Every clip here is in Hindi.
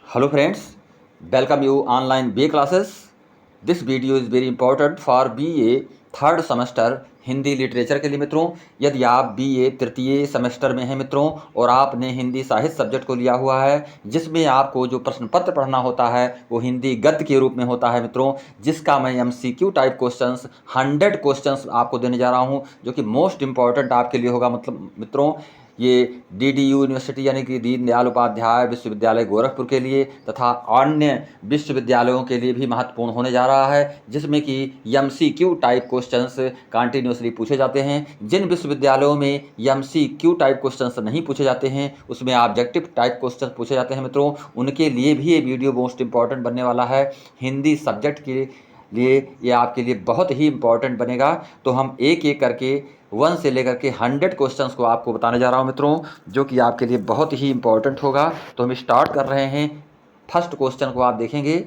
Hello friends, welcome you online BA classes. This video is very important for BA third semester Hindi literature के लिए मित्रों। यदि आप BA तृतीय सेमेस्टर में हैं मित्रों और आपने हिंदी साहित्य सब्जेक्ट को लिया हुआ है जिसमें आपको जो प्रश्न पत्र पढ़ना होता है वो हिंदी गद्य के रूप में होता है मित्रों, जिसका मैं MCQ टाइप क्वेश्चंस 100 क्वेश्चंस आपको देने जा रहा हूं जो कि मोस्ट इंपॉर्टेंट आपके लिए होगा। मतलब मित्रों ये DDU यूनिवर्सिटी यानी कि दीनदयाल उपाध्याय विश्वविद्यालय गोरखपुर के लिए तथा अन्य विश्वविद्यालयों के लिए भी महत्वपूर्ण होने जा रहा है, जिसमें कि MCQ टाइप क्वेश्चंस कंटिन्यूसली पूछे जाते हैं। जिन विश्वविद्यालयों में MCQ टाइप क्वेश्चंस नहीं पूछे जाते हैं उसमें ऑब्जेक्टिव टाइप क्वेश्चन पूछे जाते हैं मित्रों, उनके लिए भी ये वीडियो मोस्ट इंपॉर्टेंट बनने वाला है। हिंदी सब्जेक्ट के लिए ये आपके लिए बहुत ही इंपॉर्टेंट बनेगा। तो हम एक एक करके 1 से लेकर के 100 क्वेश्चंस को आपको बताने जा रहा हूं मित्रों, जो कि आपके लिए बहुत ही इंपॉर्टेंट होगा। तो हम स्टार्ट कर रहे हैं। फर्स्ट क्वेश्चन को आप देखेंगे।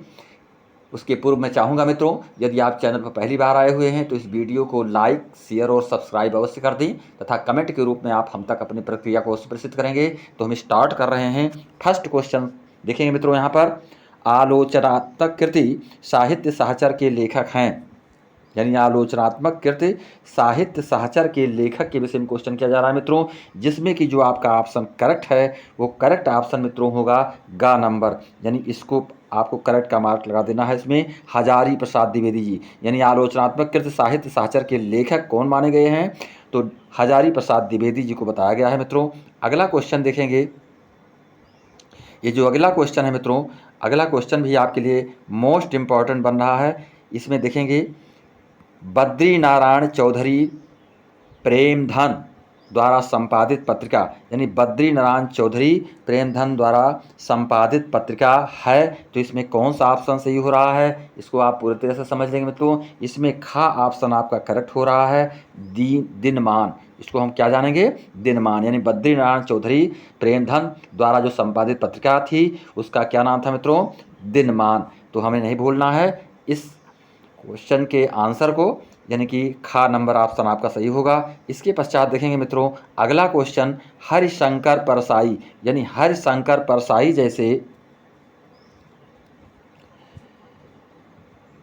उसके पूर्व मैं चाहूँगा मित्रों, यदि आप चैनल पर पहली बार आए हुए हैं तो इस वीडियो को लाइक शेयर और सब्सक्राइब अवश्य कर दें तथा कमेंट के रूप में आप हम तक अपनी प्रक्रिया को प्रेषित करेंगे। तो हम स्टार्ट कर रहे हैं। फर्स्ट क्वेश्चन देखेंगे मित्रों। यहाँ पर आलोचनात्मक कृति साहित्य सहचर के लेखक हैं, यानी आलोचनात्मक कृति साहित्य सहचर के लेखक के विषय में क्वेश्चन किया जा रहा है मित्रों, जिसमें कि जो आपका ऑप्शन करेक्ट है वो करेक्ट ऑप्शन मित्रों होगा गा नंबर, यानी इसको आपको करेक्ट का मार्क लगा देना है। इसमें हजारी प्रसाद द्विवेदी जी, यानी आलोचनात्मक कृति साहित्य सहचर के लेखक कौन माने गए हैं, तो हजारी प्रसाद द्विवेदी जी को बताया गया है मित्रों। अगला क्वेश्चन देखेंगे। ये जो अगला क्वेश्चन है मित्रों, अगला क्वेश्चन भी आपके लिए मोस्ट इंपॉर्टेंट बन रहा है। इसमें देखेंगे बद्री नारायण चौधरी प्रेमधन द्वारा संपादित पत्रिका, यानी बद्री नारायण चौधरी प्रेमधन द्वारा संपादित पत्रिका है, तो इसमें कौन सा ऑप्शन सही हो रहा है इसको आप पूरी तरह से समझ लेंगे मित्रों। इसमें खा ऑप्शन आपका करेक्ट हो रहा है, दिनमान। इसको हम क्या जानेंगे, दिनमान, यानी बद्री नारायण चौधरी प्रेमधन द्वारा जो संपादित पत्रिका थी उसका क्या नाम था मित्रों, दिनमान। तो हमें नहीं भूलना है इस क्वेश्चन के आंसर को, यानी कि खा नंबर ऑप्शन आपका सही होगा। इसके पश्चात देखेंगे मित्रों अगला क्वेश्चन, हरिशंकर परसाई, यानी हरिशंकर परसाई जैसे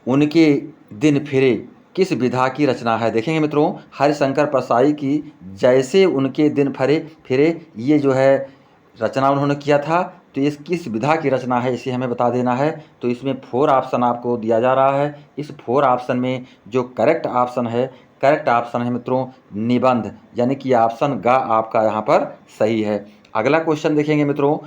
उनके दिन फिरे किस विधा की रचना है। देखेंगे मित्रों हरिशंकर परसाई की जैसे उनके दिन फिरे ये जो है रचना उन्होंने किया था, तो ये किस विधा की रचना है इसे हमें बता देना है। तो इसमें 4 ऑप्शन आपको दिया जा रहा है। इस 4 ऑप्शन में जो करेक्ट ऑप्शन है, करेक्ट ऑप्शन है मित्रों निबंध, यानी कि ऑप्शन ग आपका यहाँ पर सही है। अगला क्वेश्चन देखेंगे मित्रों,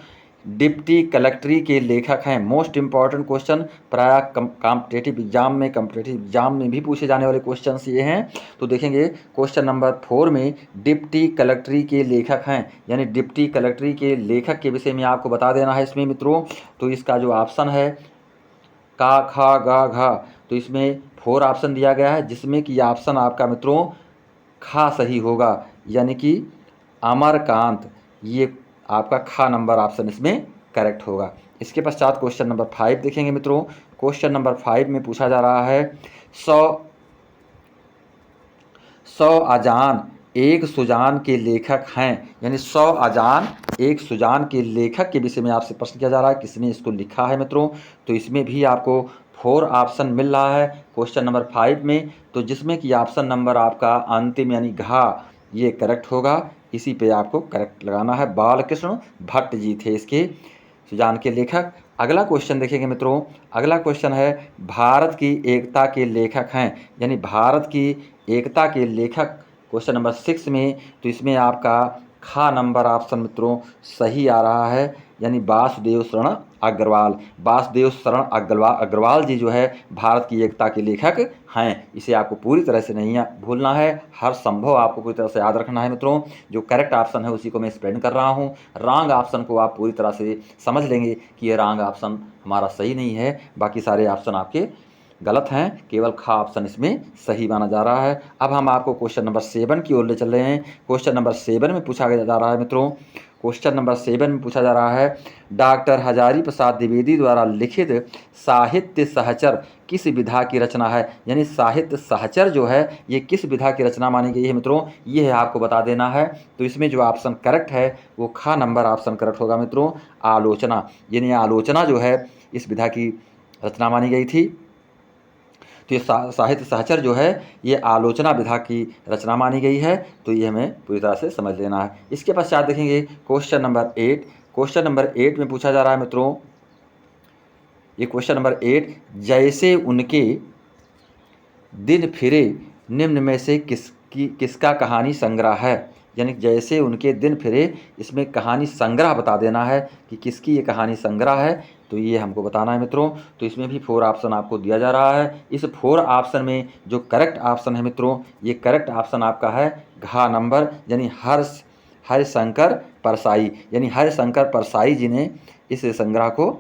डिप्टी कलेक्ट्री के लेखक हैं। मोस्ट इंपॉर्टेंट क्वेश्चन, प्राय कॉम्पिटेटिव एग्जाम में भी पूछे जाने वाले क्वेश्चन ये हैं। तो देखेंगे क्वेश्चन नंबर 4 में डिप्टी कलेक्ट्री के लेखक हैं, यानी डिप्टी कलेक्ट्री के लेखक के विषय में आपको बता देना है इसमें मित्रों। तो इसका जो ऑप्शन है का खा गा घा, तो इसमें 4 ऑप्शन दिया गया है जिसमें कि ऑप्शन आपका मित्रों खा सही होगा, यानी कि अमरकांत, ये आपका खा नंबर ऑप्शन इसमें करेक्ट होगा। इसके पश्चात क्वेश्चन नंबर 5 देखेंगे मित्रों। क्वेश्चन नंबर 5 में पूछा जा रहा है सौ अजान एक सुजान के लेखक हैं, यानी 100 अजान एक सुजान के लेखक के विषय में आपसे प्रश्न किया जा रहा है, किसने इसको लिखा है मित्रों। तो इसमें भी आपको 4 ऑप्शन मिल रहा है क्वेश्चन नंबर 5 में, तो जिसमें कि ऑप्शन नंबर आपका अंतिम यानी घा ये करेक्ट होगा। इसी पे आपको करेक्ट लगाना है। बालकृष्ण भट्ट जी थे इसके सुजान के लेखक। अगला क्वेश्चन देखेंगे मित्रों। अगला क्वेश्चन है भारत की एकता के लेखक हैं, यानी भारत की एकता के लेखक क्वेश्चन नंबर 6 में, तो इसमें आपका खा नंबर ऑप्शन मित्रों सही आ रहा है, यानी वासुदेव शरण अग्रवाल। वासुदेव शरण अग्रवाल जी जो है भारत की एकता के लेखक हैं। इसे आपको पूरी तरह से नहीं भूलना है, हर संभव आपको पूरी तरह से याद रखना है मित्रों। जो करेक्ट ऑप्शन है उसी को मैं एक्सप्लेन कर रहा हूँ। रॉन्ग ऑप्शन को आप पूरी तरह से समझ लेंगे कि ये रॉन्ग ऑप्शन हमारा सही नहीं है, बाकी सारे ऑप्शन आपके गलत हैं, केवल खा ऑप्शन इसमें सही माना जा रहा है। अब हम आपको क्वेश्चन नंबर 7 की ओर ले चल रहे हैं। क्वेश्चन नंबर 7 में पूछा जा रहा है मित्रों, क्वेश्चन नंबर 7 में पूछा जा रहा है, डॉक्टर हजारी प्रसाद द्विवेदी द्वारा लिखित साहित्य सहचर किस विधा की रचना है। यानी साहित्य सहचर जो है ये किस विधा की रचना मानी गई है मित्रों, ये है आपको बता देना है। तो इसमें जो ऑप्शन करेक्ट है वो खा नंबर ऑप्शन करेक्ट होगा मित्रों, आलोचना। यानी आलोचना जो है इस विधा की रचना मानी गई थी। तो ये साहित्य सहचर जो है ये आलोचना विधा की रचना मानी गई है। तो ये हमें पूरी तरह से समझ लेना है। इसके पश्चात देखेंगे क्वेश्चन नंबर 8। क्वेश्चन नंबर 8 में पूछा जा रहा है मित्रों, ये क्वेश्चन नंबर 8, जैसे उनके दिन फिरे निम्न में से किसका कहानी संग्रह है। यानी जैसे उनके दिन फिरे, इसमें कहानी संग्रह बता देना है कि किसकी ये कहानी संग्रह है। तो ये हमको बताना है मित्रों। तो इसमें भी 4 ऑप्शन आपको दिया जा रहा है। इस 4 ऑप्शन में जो करेक्ट ऑप्शन है मित्रों, ये करेक्ट ऑप्शन आपका है घ नंबर, यानी हरिशंकर परसाई। यानी हरिशंकर परसाई जी ने इस संग्रह को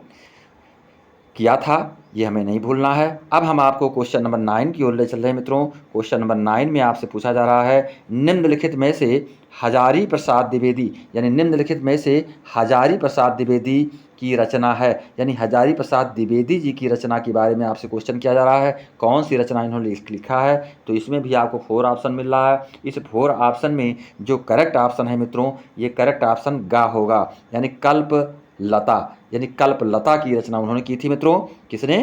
किया था, ये हमें नहीं भूलना है। अब हम आपको क्वेश्चन नंबर 9 की ओर ले चल रहे हैं मित्रों। क्वेश्चन नंबर 9 में आपसे पूछा जा रहा है, निम्नलिखित में से हजारी प्रसाद द्विवेदी, यानी निम्नलिखित में से हजारी प्रसाद द्विवेदी की रचना है। यानी हजारी प्रसाद द्विवेदी जी की रचना के बारे में आपसे क्वेश्चन किया जा रहा है, कौन सी रचना इन्होंने लिखा है। तो इसमें भी आपको 4 ऑप्शन मिल रहा है। इस 4 ऑप्शन में जो करेक्ट ऑप्शन है मित्रों, ये करेक्ट ऑप्शन गा होगा, यानी कल्प लता। यानी कल्पलता की रचना उन्होंने की थी मित्रों, किसने,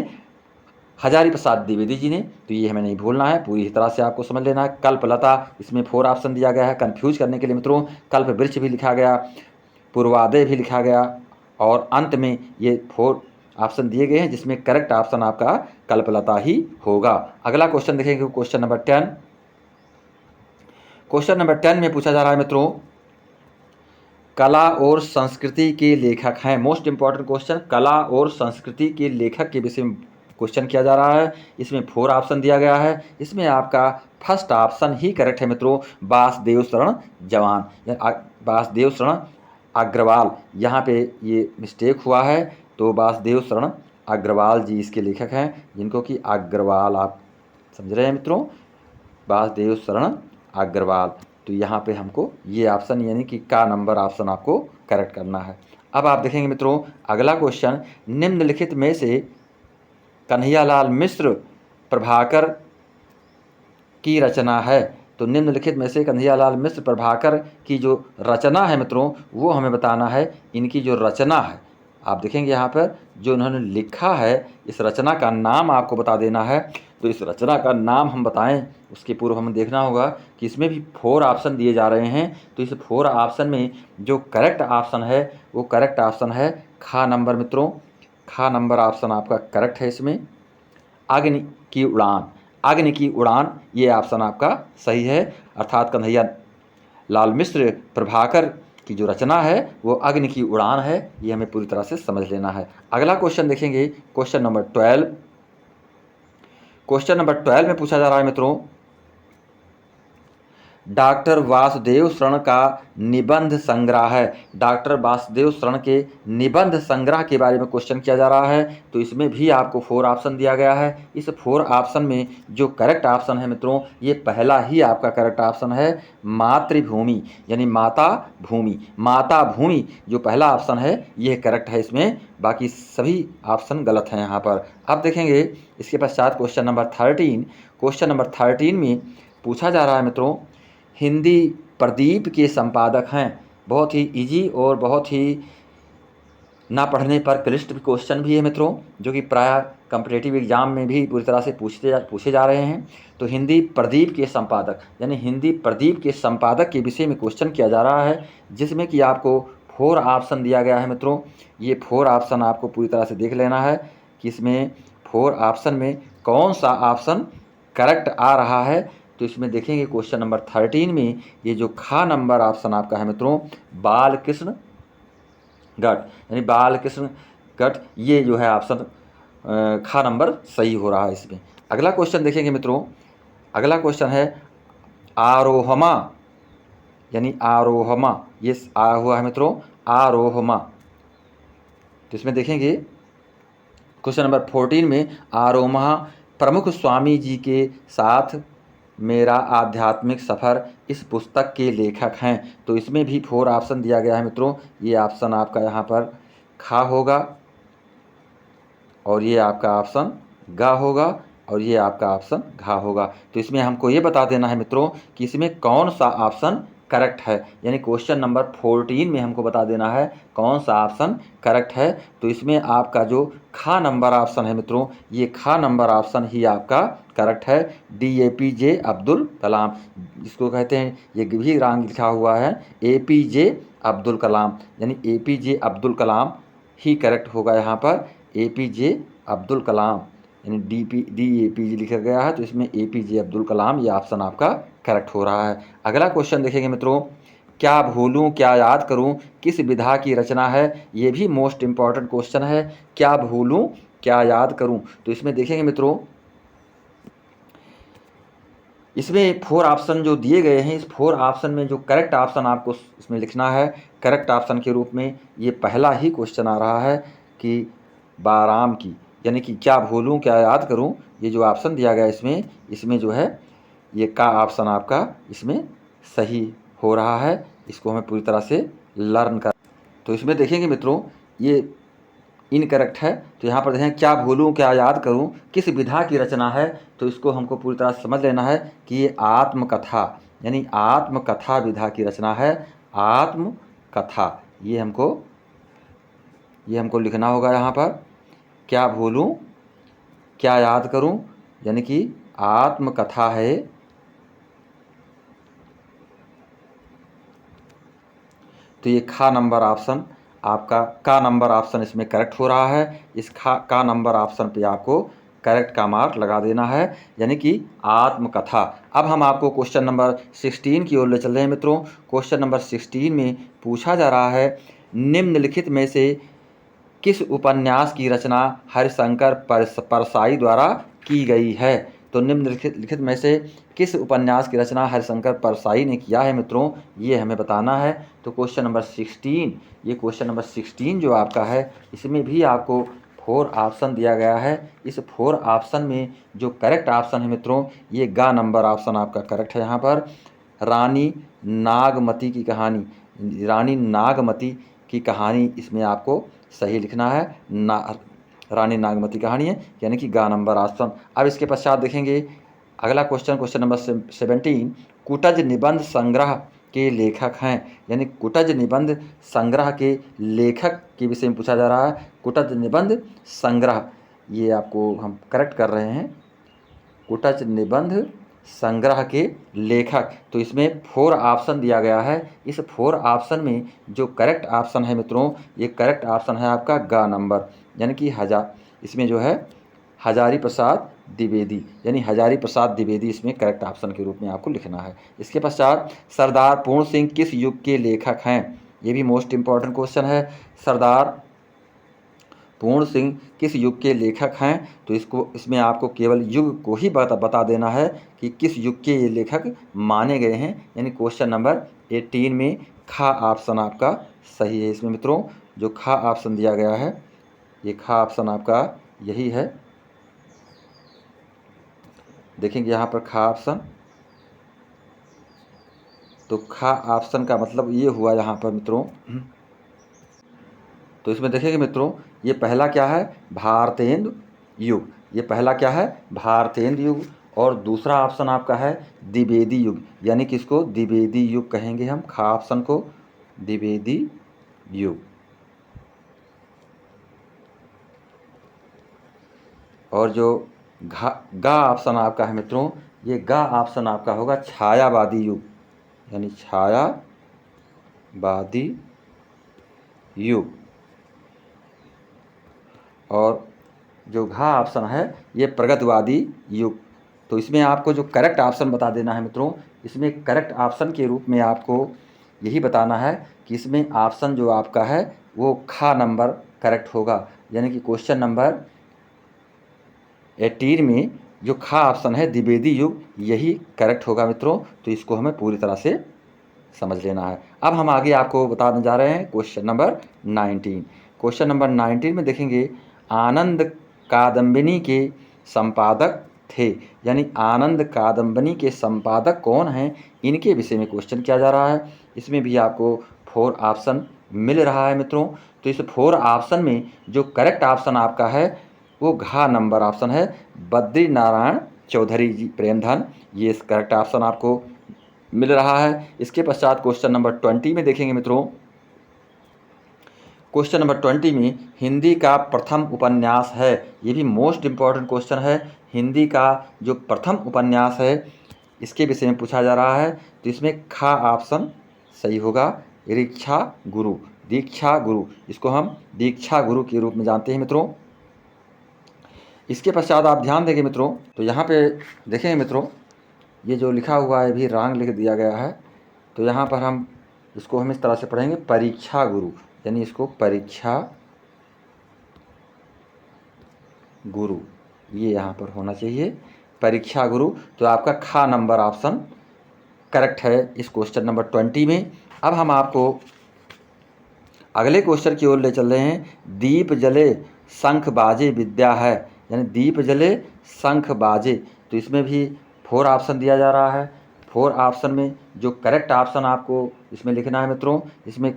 हजारी प्रसाद द्विवेदी जी ने। तो ये हमें नहीं भूलना है, पूरी तरह से आपको समझ लेना है। कल्पलता, इसमें 4 ऑप्शन दिया गया है कंफ्यूज करने के लिए मित्रों। कल्प वृक्ष भी लिखा गया, पूर्वादय भी लिखा गया, और अंत में ये 4 ऑप्शन दिए गए हैं, जिसमें करेक्ट ऑप्शन आपका कल्पलता ही होगा। अगला क्वेश्चन देखेंगे, क्वेश्चन नंबर 10। क्वेश्चन नंबर 10 में पूछा जा रहा है मित्रों, कला और संस्कृति के लेखक हैं। मोस्ट इंपॉर्टेंट क्वेश्चन, कला और संस्कृति के लेखक के विषय में क्वेश्चन किया जा रहा है। इसमें 4 ऑप्शन दिया गया है। इसमें आपका फर्स्ट ऑप्शन ही करेक्ट है मित्रों, वासुदेव शरण जवान या वासुदेव शरण अग्रवाल। यहाँ पे ये मिस्टेक हुआ है, तो वासुदेव शरण अग्रवाल जी इसके लेखक हैं, जिनको कि अग्रवाल आप समझ रहे हैं मित्रों, वासुदेव शरण अग्रवाल। तो यहाँ पे हमको ये ऑप्शन यानी कि का नंबर ऑप्शन आपको करेक्ट करना है। अब आप देखेंगे मित्रों अगला क्वेश्चन, निम्नलिखित में से कन्हैयालाल मिश्र प्रभाकर की रचना है। तो निम्नलिखित में से कन्हैयालाल मिश्र प्रभाकर की जो रचना है मित्रों, वो हमें बताना है। इनकी जो रचना है, आप देखेंगे यहाँ पर जो उन्होंने लिखा है, इस रचना का नाम आपको बता देना है। तो इस रचना का नाम हम बताएं उसके पूर्व हमें देखना होगा कि इसमें भी 4 ऑप्शन दिए जा रहे हैं। तो इस 4 ऑप्शन में जो करेक्ट ऑप्शन है वो करेक्ट ऑप्शन है खा नंबर मित्रों, खा नंबर ऑप्शन आपका करेक्ट है। इसमें अग्नि की उड़ान, अग्नि की उड़ान ये ऑप्शन आपका सही है, अर्थात कन्हैया लाल मिश्र प्रभाकर की जो रचना है वो अग्नि की उड़ान है। ये हमें पूरी तरह से समझ लेना है। अगला क्वेश्चन देखेंगे, क्वेश्चन नंबर 12। क्वेश्चन नंबर 12 में पूछा जा रहा है मित्रों, डॉक्टर वासुदेव शरण का निबंध संग्रह है। डॉक्टर वासुदेव शरण के निबंध संग्रह के बारे में क्वेश्चन किया जा रहा है। तो इसमें भी आपको 4 ऑप्शन दिया गया है। इस 4 ऑप्शन में जो करेक्ट ऑप्शन है मित्रों, ये पहला ही आपका करेक्ट ऑप्शन है, मातृभूमि, यानी माता भूमि। माता भूमि जो पहला ऑप्शन है ये करेक्ट है इसमें, बाकी सभी ऑप्शन गलत हैं यहाँ पर। अब देखेंगे इसके पश्चात क्वेश्चन नंबर 13। क्वेश्चन नंबर 13 में पूछा जा रहा है मित्रों, हिंदी प्रदीप के संपादक हैं। बहुत ही इजी और बहुत ही ना पढ़ने पर क्लिष्ट क्वेश्चन भी है मित्रों, जो कि प्राय कॉम्पिटिटिव एग्जाम में भी पूरी तरह से पूछे जा रहे हैं। तो हिंदी प्रदीप के संपादक, यानी हिंदी प्रदीप के संपादक के विषय में क्वेश्चन किया जा रहा है, जिसमें कि आपको 4 ऑप्शन दिया गया है मित्रों। ये 4 ऑप्शन आपको पूरी तरह से देख लेना है कि इसमें 4 ऑप्शन में कौन सा ऑप्शन करेक्ट आ रहा है। तो इसमें देखेंगे क्वेश्चन नंबर 13 में ये जो खा नंबर ऑप्शन आपका है मित्रों, बालकृष्ण गट, यानी बालकृष्ण गट, ये जो है ऑप्शन खा नंबर सही हो रहा है इसमें। अगला क्वेश्चन देखेंगे मित्रों, अगला क्वेश्चन है आरोहमा, यानी आरोहमा, ये आया हुआ है मित्रों आरोहमा। तो इसमें देखेंगे क्वेश्चन नंबर 14 में आरोमा प्रमुख स्वामी जी के साथ मेरा आध्यात्मिक सफ़र इस पुस्तक के लेखक हैं। तो इसमें भी 4 ऑप्शन दिया गया है मित्रों। ये ऑप्शन आपका यहाँ पर खा होगा, और ये आपका ऑप्शन गा होगा, और ये आपका ऑप्शन घा होगा। तो इसमें हमको ये बता देना है मित्रों कि इसमें कौन सा ऑप्शन करेक्ट है, यानी क्वेश्चन नंबर 14 में हमको बता देना है कौन सा ऑप्शन करेक्ट है। तो इसमें आपका जो खा नंबर ऑप्शन है मित्रों, ये खा नंबर ऑप्शन ही आपका करेक्ट है। DAPJ अब्दुल कलाम, जिसको कहते हैं, ये भी रंग लिखा हुआ है APJ अब्दुल कलाम, यानी APJ अब्दुल कलाम ही करेक्ट होगा यहाँ पर। APJ अब्दुल कलाम, यानी DAPJ लिखा गया है, तो इसमें APJ अब्दुल कलाम ये ऑप्शन आपका करेक्ट हो रहा है। अगला क्वेश्चन देखेंगे मित्रों, क्या भूलूं क्या याद करूं किस विधा की रचना है। ये भी मोस्ट इम्पॉर्टेंट क्वेश्चन है, क्या भूलूं क्या याद करूं। तो इसमें देखेंगे मित्रों, इसमें 4 ऑप्शन जो दिए गए हैं, इस 4 ऑप्शन में जो करेक्ट ऑप्शन आपको इसमें लिखना है, करेक्ट ऑप्शन के रूप में ये पहला ही क्वेश्चन आ रहा है कि बाराम की, यानी कि क्या भूलूं क्या याद करूं। ये जो ऑप्शन दिया गया इसमें जो है ये का ऑप्शन आपका इसमें सही हो रहा है। इसको हमें पूरी तरह से लर्न कर, तो इसमें देखेंगे मित्रों ये इनकरेक्ट है। तो यहाँ पर देखें, क्या भूलूं क्या याद करूं किस विधा की रचना है। तो इसको हमको पूरी तरह से समझ लेना है कि ये आत्मकथा, यानी आत्मकथा विधा की रचना है। आत्मकथा ये हमको लिखना होगा यहाँ पर, क्या भूलूं क्या याद करूं, यानी कि आत्मकथा है। तो ये खा नंबर ऑप्शन आपका का नंबर ऑप्शन इसमें करेक्ट हो रहा है। इस का नंबर ऑप्शन पे आपको करेक्ट का मार्क लगा देना है, यानी कि आत्मकथा। अब हम आपको क्वेश्चन नंबर 16 की ओर ले चल रहे हैं मित्रों। क्वेश्चन नंबर 16 में पूछा जा रहा है, निम्नलिखित में से किस उपन्यास की रचना हरिशंकर परसाई द्वारा की गई है। तो निम्नलिखित में से किस उपन्यास की रचना हरिशंकर परसाई ने किया है मित्रों, ये हमें बताना है। तो क्वेश्चन नंबर 16, ये क्वेश्चन नंबर 16 जो आपका है, इसमें भी आपको 4 ऑप्शन दिया गया है। इस 4 ऑप्शन में जो करेक्ट ऑप्शन है मित्रों, ये गा नंबर ऑप्शन आपका करेक्ट है। यहाँ पर रानी नागमती की कहानी, रानी नागमती की कहानी इसमें आपको सही लिखना है। रानी नागमती कहानी है, यानी कि गा नंबर ऑप्शन। अब इसके पश्चात देखेंगे अगला क्वेश्चन नंबर 17, कुटज निबंध संग्रह के लेखक हैं, यानी कुटज निबंध संग्रह के लेखक के विषय में पूछा जा रहा है। कुटज निबंध संग्रह, ये आपको हम करेक्ट कर रहे हैं, कुटज निबंध संग्रह के लेखक। तो इसमें 4 ऑप्शन दिया गया है। इस 4 ऑप्शन में जो करेक्ट ऑप्शन है मित्रों, ये करेक्ट ऑप्शन है आपका गा नंबर, यानी कि इसमें जो है हजारी प्रसाद द्विवेदी, यानी हजारी प्रसाद द्विवेदी इसमें करेक्ट ऑप्शन के रूप में आपको लिखना है। इसके पश्चात सरदार पूर्ण सिंह किस युग के लेखक हैं, ये भी मोस्ट इम्पॉर्टेंट क्वेश्चन है। सरदार पूर्ण सिंह किस युग के लेखक हैं। तो इसमें आपको केवल युग को ही बता देना है कि किस युग के ये लेखक माने गए हैं, यानी क्वेश्चन नंबर 18 में खा ऑप्शन आपका सही है। इसमें मित्रों जो खा ऑप्शन दिया गया है, ये खा ऑप्शन आपका यही है। देखेंगे यहाँ पर खा ऑप्शन, तो खा ऑप्शन का मतलब ये हुआ यहाँ पर मित्रों। तो इसमें देखेंगे मित्रों, ये पहला क्या है, भारतेंदु युग, ये पहला क्या है, भारतेंदु युग। और दूसरा ऑप्शन आपका है द्विवेदी युग, यानी कि इसको द्विवेदी युग कहेंगे हम, खा ऑप्शन को द्विवेदी युग। और जो गा ऑप्शन आपका है मित्रों, ये गा ऑप्शन आपका होगा छायावादी युग, यानी छायावादी युग। और जो घा ऑप्शन है ये प्रगतिवादी युग। तो इसमें आपको जो करेक्ट ऑप्शन बता देना है मित्रों, इसमें करेक्ट ऑप्शन के रूप में आपको यही बताना है कि इसमें ऑप्शन जो आपका है वो खा नंबर करेक्ट होगा, यानी कि क्वेश्चन नंबर 18 में जो खा ऑप्शन है द्विवेदी युग, यही करेक्ट होगा मित्रों। तो इसको हमें पूरी तरह से समझ लेना है। अब हम आगे आपको बताने जा रहे हैं क्वेश्चन नंबर 19। क्वेश्चन नंबर 19 में देखेंगे, आनंद कादम्बिनी के संपादक थे। यानी आनंद कादम्बनी के संपादक कौन हैं, इनके विषय में क्वेश्चन किया जा रहा है। इसमें भी आपको 4 ऑप्शन मिल रहा है मित्रों। तो इस 4 ऑप्शन में जो करेक्ट ऑप्शन आपका है वो घ नंबर ऑप्शन है, बद्री नारायण चौधरी जी प्रेमधन, ये करेक्ट ऑप्शन आपको मिल रहा है। इसके पश्चात क्वेश्चन नंबर 20 में देखेंगे मित्रों। क्वेश्चन नंबर 20 में हिंदी का प्रथम उपन्यास है, ये भी मोस्ट इम्पॉर्टेंट क्वेश्चन है। हिंदी का जो प्रथम उपन्यास है इसके विषय में पूछा जा रहा है। तो इसमें ख ऑप्शन सही होगा, दीक्षा गुरु। दीक्षा गुरु, इसको हम दीक्षा गुरु के रूप में जानते हैं मित्रों। इसके पश्चात आप ध्यान देंगे मित्रों, तो यहाँ पे देखेंगे मित्रों, ये जो लिखा हुआ है भी रॉन्ग लिख दिया गया है। तो यहाँ पर हम इसको इस तरह से पढ़ेंगे, परीक्षा गुरु, यानी इसको परीक्षा गुरु, ये यहाँ पर होना चाहिए, परीक्षा गुरु। तो आपका ख नंबर ऑप्शन करेक्ट है इस क्वेश्चन नंबर 20 में। अब हम आपको अगले क्वेश्चन की ओर ले चल रहे हैं। दीप जले शंख बाजे विद्या है, यानी दीप जले शंख बाजे। तो इसमें भी 4 ऑप्शन दिया जा रहा है। 4 ऑप्शन में जो करेक्ट ऑप्शन आपको इसमें लिखना है मित्रों, इसमें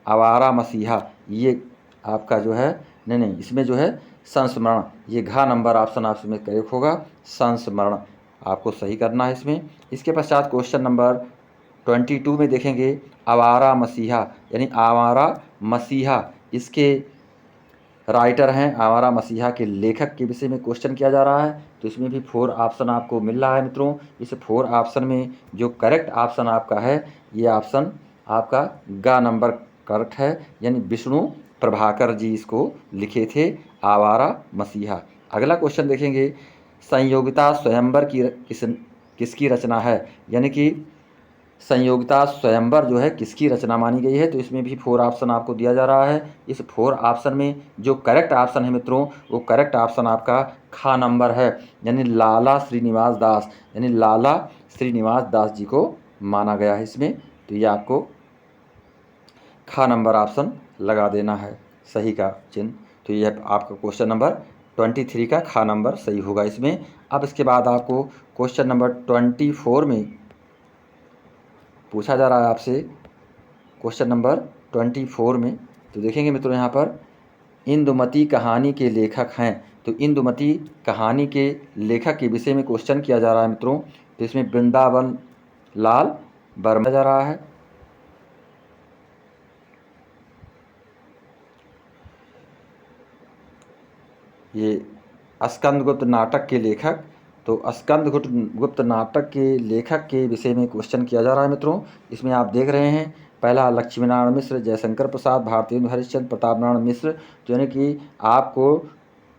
आवारा मसीहा, ये आपका जो है नहीं, इसमें जो है संस्मरण, ये घ नंबर ऑप्शन आप इसमें करेक्ट होगा, संस्मरण आपको सही करना है इसमें। इसके पश्चात क्वेश्चन नंबर 22 में देखेंगे, आवारा मसीहा, यानी आवारा मसीहा, इसके राइटर हैं, आवारा मसीहा के लेखक के विषय में क्वेश्चन किया जा रहा है। तो इसमें भी 4 ऑप्शन आपको मिल रहा है मित्रों। इस 4 ऑप्शन में जो करेक्ट ऑप्शन आपका है, ये ऑप्शन आपका ग नंबर करेक्ट है, यानी विष्णु प्रभाकर जी इसको लिखे थे, आवारा मसीहा। अगला क्वेश्चन देखेंगे, संयोगिता स्वयंवर किसकी रचना है, यानी कि संयोगिता स्वयंवर जो है किसकी रचना मानी गई है। तो इसमें भी 4 ऑप्शन आपको दिया जा रहा है। इस 4 ऑप्शन में जो करेक्ट ऑप्शन है मित्रों, वो करेक्ट ऑप्शन आपका ख नंबर है, यानी लाला श्रीनिवास दास, यानी लाला श्रीनिवास दास जी को माना गया है इसमें। तो ये आपको ख नंबर ऑप्शन लगा देना है, सही का चिन्ह। तो यह आपका क्वेश्चन नंबर 23 का ख नंबर सही होगा इसमें। अब इसके बाद आपको क्वेश्चन नंबर 24 में पूछा जा रहा है आपसे, क्वेश्चन नंबर 24 में। तो देखेंगे मित्रों, यहाँ पर इंदुमती कहानी के लेखक हैं। तो इंदुमती कहानी के लेखक के विषय में क्वेश्चन किया जा रहा है मित्रों। तो इसमें वृंदावन लाल वर्मा जा रहा है। ये स्कंदगुप्त नाटक के लेखक, तो स्कंदगुप्त नाटक के लेखक के विषय में क्वेश्चन किया जा रहा है मित्रों। इसमें आप देख रहे हैं, पहला लक्ष्मीनारायण मिश्र, जयशंकर प्रसाद, भारतेंदु हरिश्चंद्र, प्रताप नारायण मिश्र। तो यानी कि आपको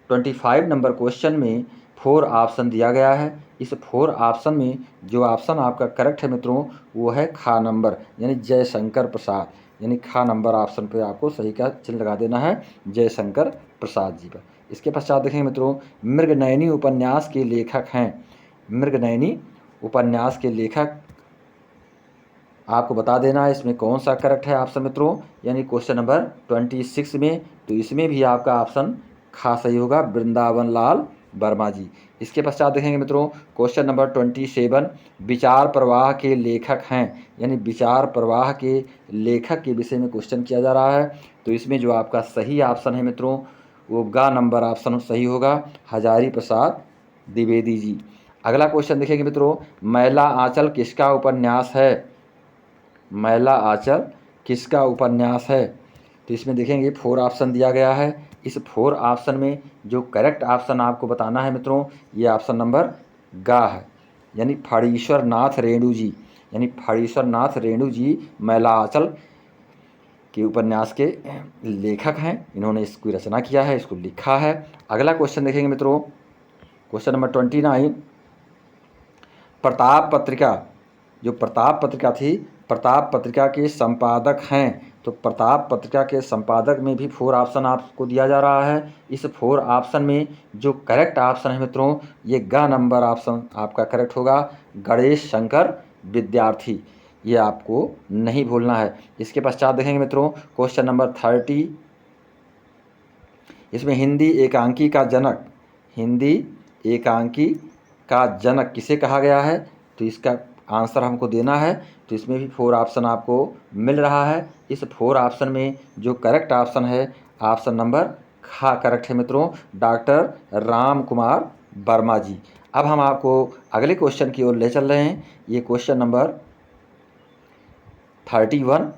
25 नंबर क्वेश्चन में 4 ऑप्शन दिया गया है। इस 4 ऑप्शन में जो ऑप्शन आपका करेक्ट है मित्रों, वो है ख नंबर, यानी जयशंकर प्रसाद, यानी ख नंबर ऑप्शन पे आपको सही का चिन्ह लगा देना है, जयशंकर प्रसाद जी पर। इसके पश्चात देखेंगे मित्रों, मृगनयनी उपन्यास के लेखक हैं। मृगनयनी उपन्यास के लेखक आपको बता देना है इसमें कौन सा करेक्ट है ऑप्शन मित्रों, यानी क्वेश्चन नंबर 26 में। तो इसमें भी आपका ऑप्शन ख सही होगा, वृंदावन लाल वर्मा जी। इसके पश्चात देखेंगे मित्रों, क्वेश्चन नंबर 27, विचार प्रवाह के लेखक हैं, यानी विचार प्रवाह के लेखक के विषय में क्वेश्चन किया जा रहा है। तो इसमें जो आपका सही ऑप्शन है मित्रों, वो ग नंबर ऑप्शन सही होगा, हजारी प्रसाद द्विवेदी जी। अगला क्वेश्चन देखेंगे मित्रों, मैला आंचल किसका उपन्यास है। मैला आंचल किसका उपन्यास है। तो इसमें देखेंगे 4 ऑप्शन दिया गया है। इस 4 ऑप्शन में जो करेक्ट ऑप्शन आपको बताना है मित्रों, ये ऑप्शन नंबर ग है, यानी फणीश्वर नाथ रेणु जी, यानी फणीश्वर नाथ रेणु जी मैला आंचल के उपन्यास के लेखक हैं। इन्होंने इसकी रचना किया है, इसको लिखा है। अगला क्वेश्चन देखेंगे मित्रों, क्वेश्चन नंबर 29, प्रताप पत्रिका, जो प्रताप पत्रिका थी, प्रताप पत्रिका के संपादक हैं। तो प्रताप पत्रिका के संपादक में भी 4 ऑप्शन आपको दिया जा रहा है। इस 4 ऑप्शन में जो करेक्ट ऑप्शन है मित्रों, ये ग नंबर ऑप्शन आपका करेक्ट होगा, गणेश शंकर विद्यार्थी, ये आपको नहीं भूलना है। इसके पश्चात देखेंगे मित्रों, क्वेश्चन नंबर 30, इसमें हिंदी एकांकी का जनक, हिंदी एकांकी का जनक किसे कहा गया है? तो इसका आंसर हमको देना है। तो इसमें भी 4 ऑप्शन आपको मिल रहा है। इस 4 ऑप्शन में जो करेक्ट ऑप्शन है ऑप्शन नंबर खा करेक्ट है मित्रों, डॉक्टर राम कुमार वर्मा जी। अब हम आपको अगले क्वेश्चन की ओर ले चल रहे हैं। ये क्वेश्चन नंबर 31,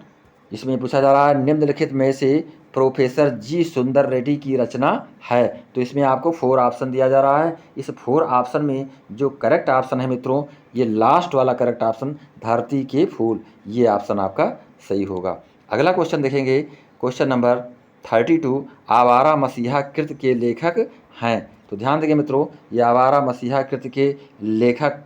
इसमें पूछा जा रहा है निम्नलिखित में से प्रोफेसर जी सुंदर रेड्डी की रचना है। तो इसमें आपको 4 ऑप्शन दिया जा रहा है। इस 4 ऑप्शन में जो करेक्ट ऑप्शन है मित्रों, ये लास्ट वाला करेक्ट ऑप्शन धरती के फूल, ये ऑप्शन आपका सही होगा। अगला क्वेश्चन देखेंगे, क्वेश्चन नंबर 32, आवारा मसीहा कृत के लेखक हैं। तो ध्यान देंगे मित्रों, ये आवारा मसीहा कृत के लेखक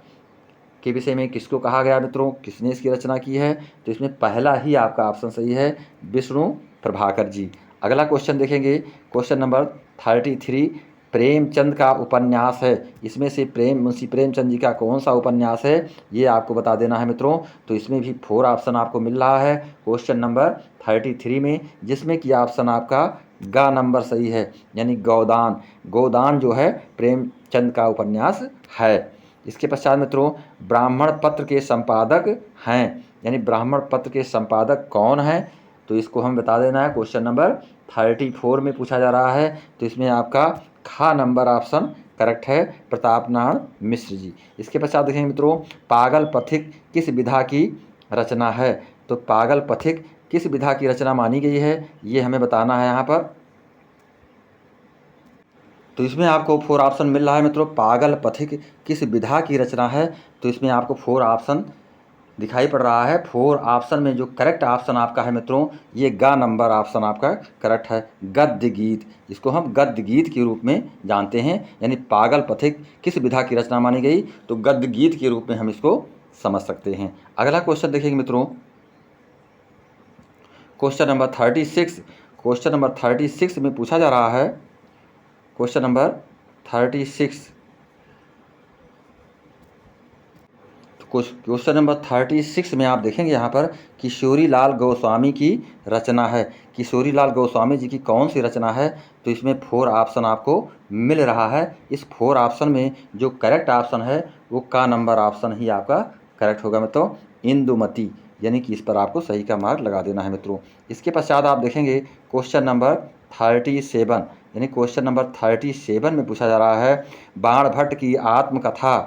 के विषय में किसको कहा गया मित्रों, किसने इसकी रचना की है? तो इसमें पहला ही आपका ऑप्शन सही है, विष्णु प्रभाकर जी। अगला क्वेश्चन देखेंगे, क्वेश्चन नंबर 33, प्रेमचंद का उपन्यास है, इसमें से मुंशी प्रेमचंद जी का कौन सा उपन्यास है, ये आपको बता देना है मित्रों। तो इसमें भी 4 ऑप्शन आपको मिल रहा है क्वेश्चन नंबर 33 में, जिसमें कि ऑप्शन आपका ग नंबर सही है, यानी गोदान। गोदान जो है प्रेमचंद का उपन्यास है। इसके पश्चात मित्रों, ब्राह्मण पत्र के संपादक हैं, यानी ब्राह्मण पत्र के संपादक कौन हैं? तो इसको हम बता देना है। क्वेश्चन नंबर 34 में पूछा जा रहा है। तो इसमें आपका खा नंबर ऑप्शन करेक्ट है, प्रताप नारायण मिश्र जी। इसके पश्चात देखेंगे मित्रों, पागल पथिक किस विधा की रचना है? तो पागल पथिक किस विधा की रचना मानी गई है, ये हमें बताना है यहाँ पर। तो इसमें आपको 4 ऑप्शन मिल रहा है मित्रों, पागल पथिक किस विधा की रचना है। तो इसमें आपको 4 ऑप्शन दिखाई पड़ रहा है। 4 ऑप्शन में जो करेक्ट ऑप्शन आपका है मित्रों, ये ग नंबर ऑप्शन आपका करेक्ट है, गद्य गीत। इसको हम गद्य गीत के रूप में जानते हैं, यानी पागल पथिक किस विधा की रचना मानी गई, तो गद्य गीत के रूप में हम इसको समझ सकते हैं। अगला क्वेश्चन देखेंगे मित्रों, क्वेश्चन नंबर 36। क्वेश्चन नंबर 36 में पूछा जा रहा है, क्वेश्चन नंबर 36, क्वेश्चन नंबर 36 में आप देखेंगे यहाँ पर किशोरी लाल गोस्वामी की रचना है। किशोरी लाल गोस्वामी जी की कौन सी रचना है? तो इसमें 4 ऑप्शन आपको मिल रहा है। इस 4 ऑप्शन में जो करेक्ट ऑप्शन है वो का नंबर ऑप्शन ही आपका करेक्ट होगा मित्रों, इंदुमती, यानी कि इस पर आपको सही का मार्क लगा देना है मित्रों। इसके पश्चात आप देखेंगे क्वेश्चन नंबर 37, यानी क्वेश्चन नंबर 37 में पूछा जा रहा है बाण भट्ट की आत्मकथा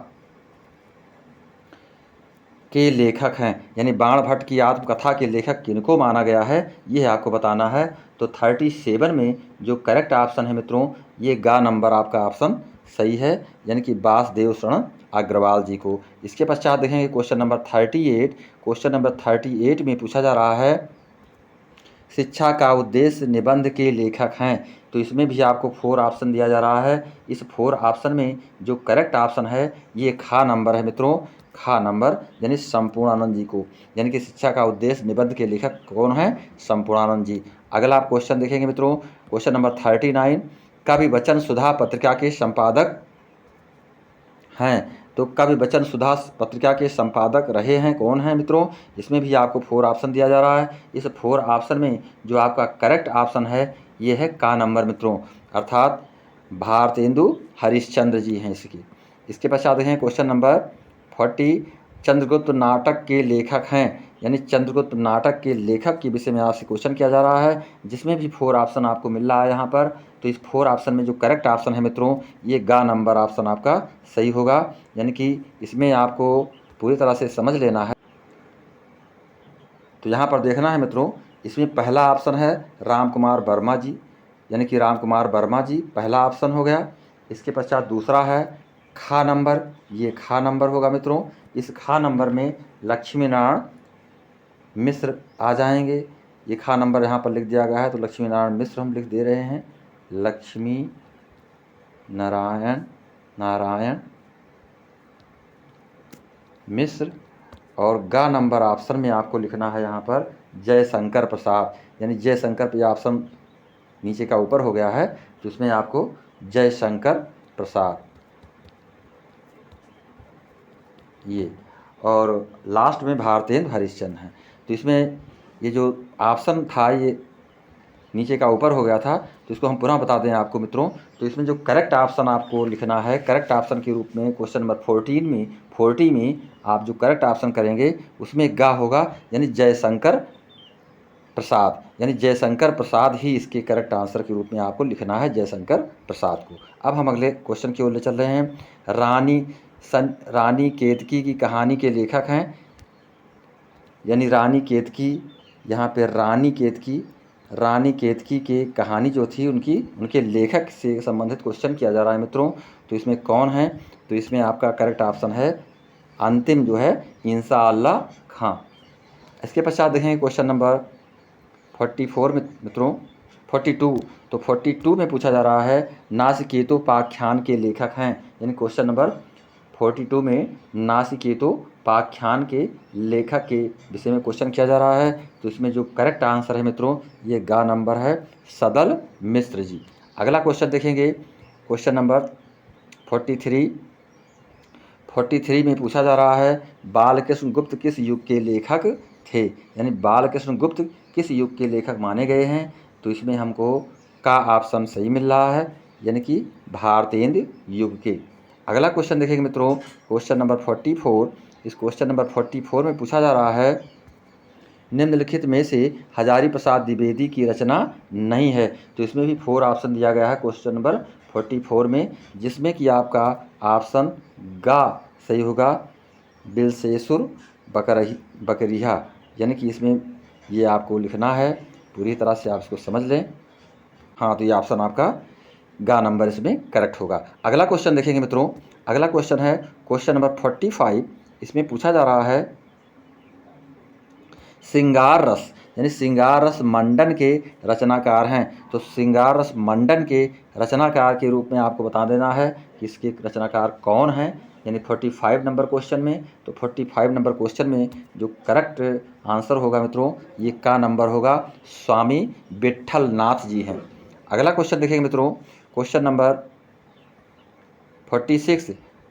के लेखक हैं, यानी बाण भट्ट की आत्मकथा के लेखक किनको माना गया है, ये आपको बताना है। तो 37 में जो करेक्ट ऑप्शन है मित्रों, ये गा नंबर आपका ऑप्शन सही है, यानी कि वासुदेव शरण अग्रवाल जी को। इसके पश्चात देखेंगे क्वेश्चन नंबर 38। क्वेश्चन नंबर 38 में पूछा जा रहा है शिक्षा का उद्देश्य निबंध के लेखक हैं। तो इसमें भी आपको 4 ऑप्शन दिया जा रहा है। इस 4 ऑप्शन में जो करेक्ट ऑप्शन है ये खा नंबर है मित्रों, खा नंबर, यानी संपूर्णानंद जी को, यानी कि शिक्षा का उद्देश्य निबंध के लेखक कौन है? संपूर्णानंद जी। अगला आप क्वेश्चन देखेंगे मित्रों, क्वेश्चन नंबर 39, कवि वचन सुधा पत्रिका के संपादक हैं। तो कवि वचन सुधा पत्रिका के संपादक रहे हैं कौन हैं मित्रों? इसमें भी आपको 4 ऑप्शन दिया जा रहा है। इस 4 ऑप्शन में जो आपका करेक्ट ऑप्शन है ये है का नंबर मित्रों, अर्थात भारतेंदु हरिश्चंद्र जी हैं इसकी। इसके पश्चात देखें क्वेश्चन नंबर 40, चंद्रगुप्त नाटक के लेखक हैं, यानी चंद्रगुप्त नाटक के लेखक के विषय में आपसे क्वेश्चन किया जा रहा है, जिसमें भी 4 ऑप्शन आपको मिल रहा है यहाँ पर। तो इस 4 ऑप्शन में जो करेक्ट ऑप्शन है मित्रों, ये गा नंबर ऑप्शन आपका सही होगा, यानी कि इसमें आपको पूरी तरह से समझ लेना है। तो यहाँ पर देखना है मित्रों, इसमें पहला ऑप्शन है राम कुमार वर्मा जी, यानी कि राम कुमार वर्मा जी पहला ऑप्शन हो गया। इसके पश्चात दूसरा है खा नंबर, ये खा नंबर होगा मित्रों। इस खा नंबर में लक्ष्मी नारायण मिश्र आ जाएंगे। ये खा नंबर यहाँ पर लिख दिया गया है, तो लक्ष्मी नारायण मिश्र हम लिख दे रहे हैं, लक्ष्मी नारायण मिश्र। और गा नंबर ऑप्शन में आपको लिखना है यहाँ पर जयशंकर प्रसाद, यानी जयशंकर पे ऑप्शन नीचे का ऊपर हो गया है, तो इसमें आपको जयशंकर प्रसाद ये, और लास्ट में भारतेंदु हरिश्चंद्र हैं। तो इसमें ये जो ऑप्शन था ये नीचे का ऊपर हो गया था, तो इसको हम पुनः बता दें आपको मित्रों। तो इसमें जो करेक्ट ऑप्शन आपको लिखना है, करेक्ट ऑप्शन के रूप में क्वेश्चन नंबर 40 में आप जो करेक्ट ऑप्शन करेंगे उसमें गा होगा, यानी जयशंकर प्रसाद, यानी जयशंकर प्रसाद ही इसके करेक्ट आंसर के रूप में आपको लिखना है, जयशंकर प्रसाद को। अब हम अगले क्वेश्चन की ओर ले चल रहे हैं। रानी केतकी की कहानी के लेखक हैं, यानी रानी केतकी, यहाँ पे रानी केतकी के कहानी जो थी उनके लेखक से संबंधित क्वेश्चन किया जा रहा है मित्रों। तो इसमें कौन है? तो इसमें आपका करेक्ट ऑप्शन है अंतिम जो है इंशाअल्लाह खां। इसके पश्चात देखेंगे क्वेश्चन नंबर 44 में मित्रों, 42। तो 42 में पूछा जा रहा है नासिकेतोपाख्यान के लेखक हैं, यानी क्वेश्चन नंबर 42 में नासिकेतोपाख्यान के लेखक के विषय में क्वेश्चन किया जा रहा है। तो इसमें जो करेक्ट आंसर है मित्रों, ये गा नंबर है सदल मिश्र जी। अगला क्वेश्चन देखेंगे, क्वेश्चन नंबर 43 में पूछा जा रहा है बालकृष्ण गुप्त किस युग के लेखक थे, यानी बालकृष्ण गुप्त किस युग के लेखक माने गए हैं। तो इसमें हमको का ऑप्शन सही मिल रहा है, यानी कि भारतेंद्र युग के। अगला क्वेश्चन देखेंगे मित्रों, क्वेश्चन नंबर 44। इस क्वेश्चन नंबर 44 में पूछा जा रहा है निम्नलिखित में से हजारी प्रसाद द्विवेदी की रचना नहीं है। तो इसमें भी 4 ऑप्शन दिया गया है क्वेश्चन नंबर 44 में, जिसमें कि आपका ऑप्शन गा सही होगा, बिलसेसुर बकरिया, यानी कि इसमें ये आपको लिखना है, पूरी तरह से आप इसको समझ लें। हाँ, तो ये ऑप्शन आपका गा नंबर इसमें करेक्ट होगा। अगला क्वेश्चन देखेंगे मित्रों, अगला क्वेश्चन है क्वेश्चन नंबर 45। इसमें पूछा जा रहा है श्रृंगार रस, यानी श्रृंगार रस मंडन के रचनाकार हैं। तो श्रृंगार रस मंडन के रचनाकार के रूप में आपको बता देना है कि इसके रचनाकार कौन हैं, यानी 45 नंबर क्वेश्चन में। तो 45 नंबर क्वेश्चन में जो करेक्ट आंसर होगा मित्रों, ये का नंबर होगा स्वामी विट्ठल नाथ जी हैं। अगला क्वेश्चन देखेंगे मित्रों, क्वेश्चन नंबर 46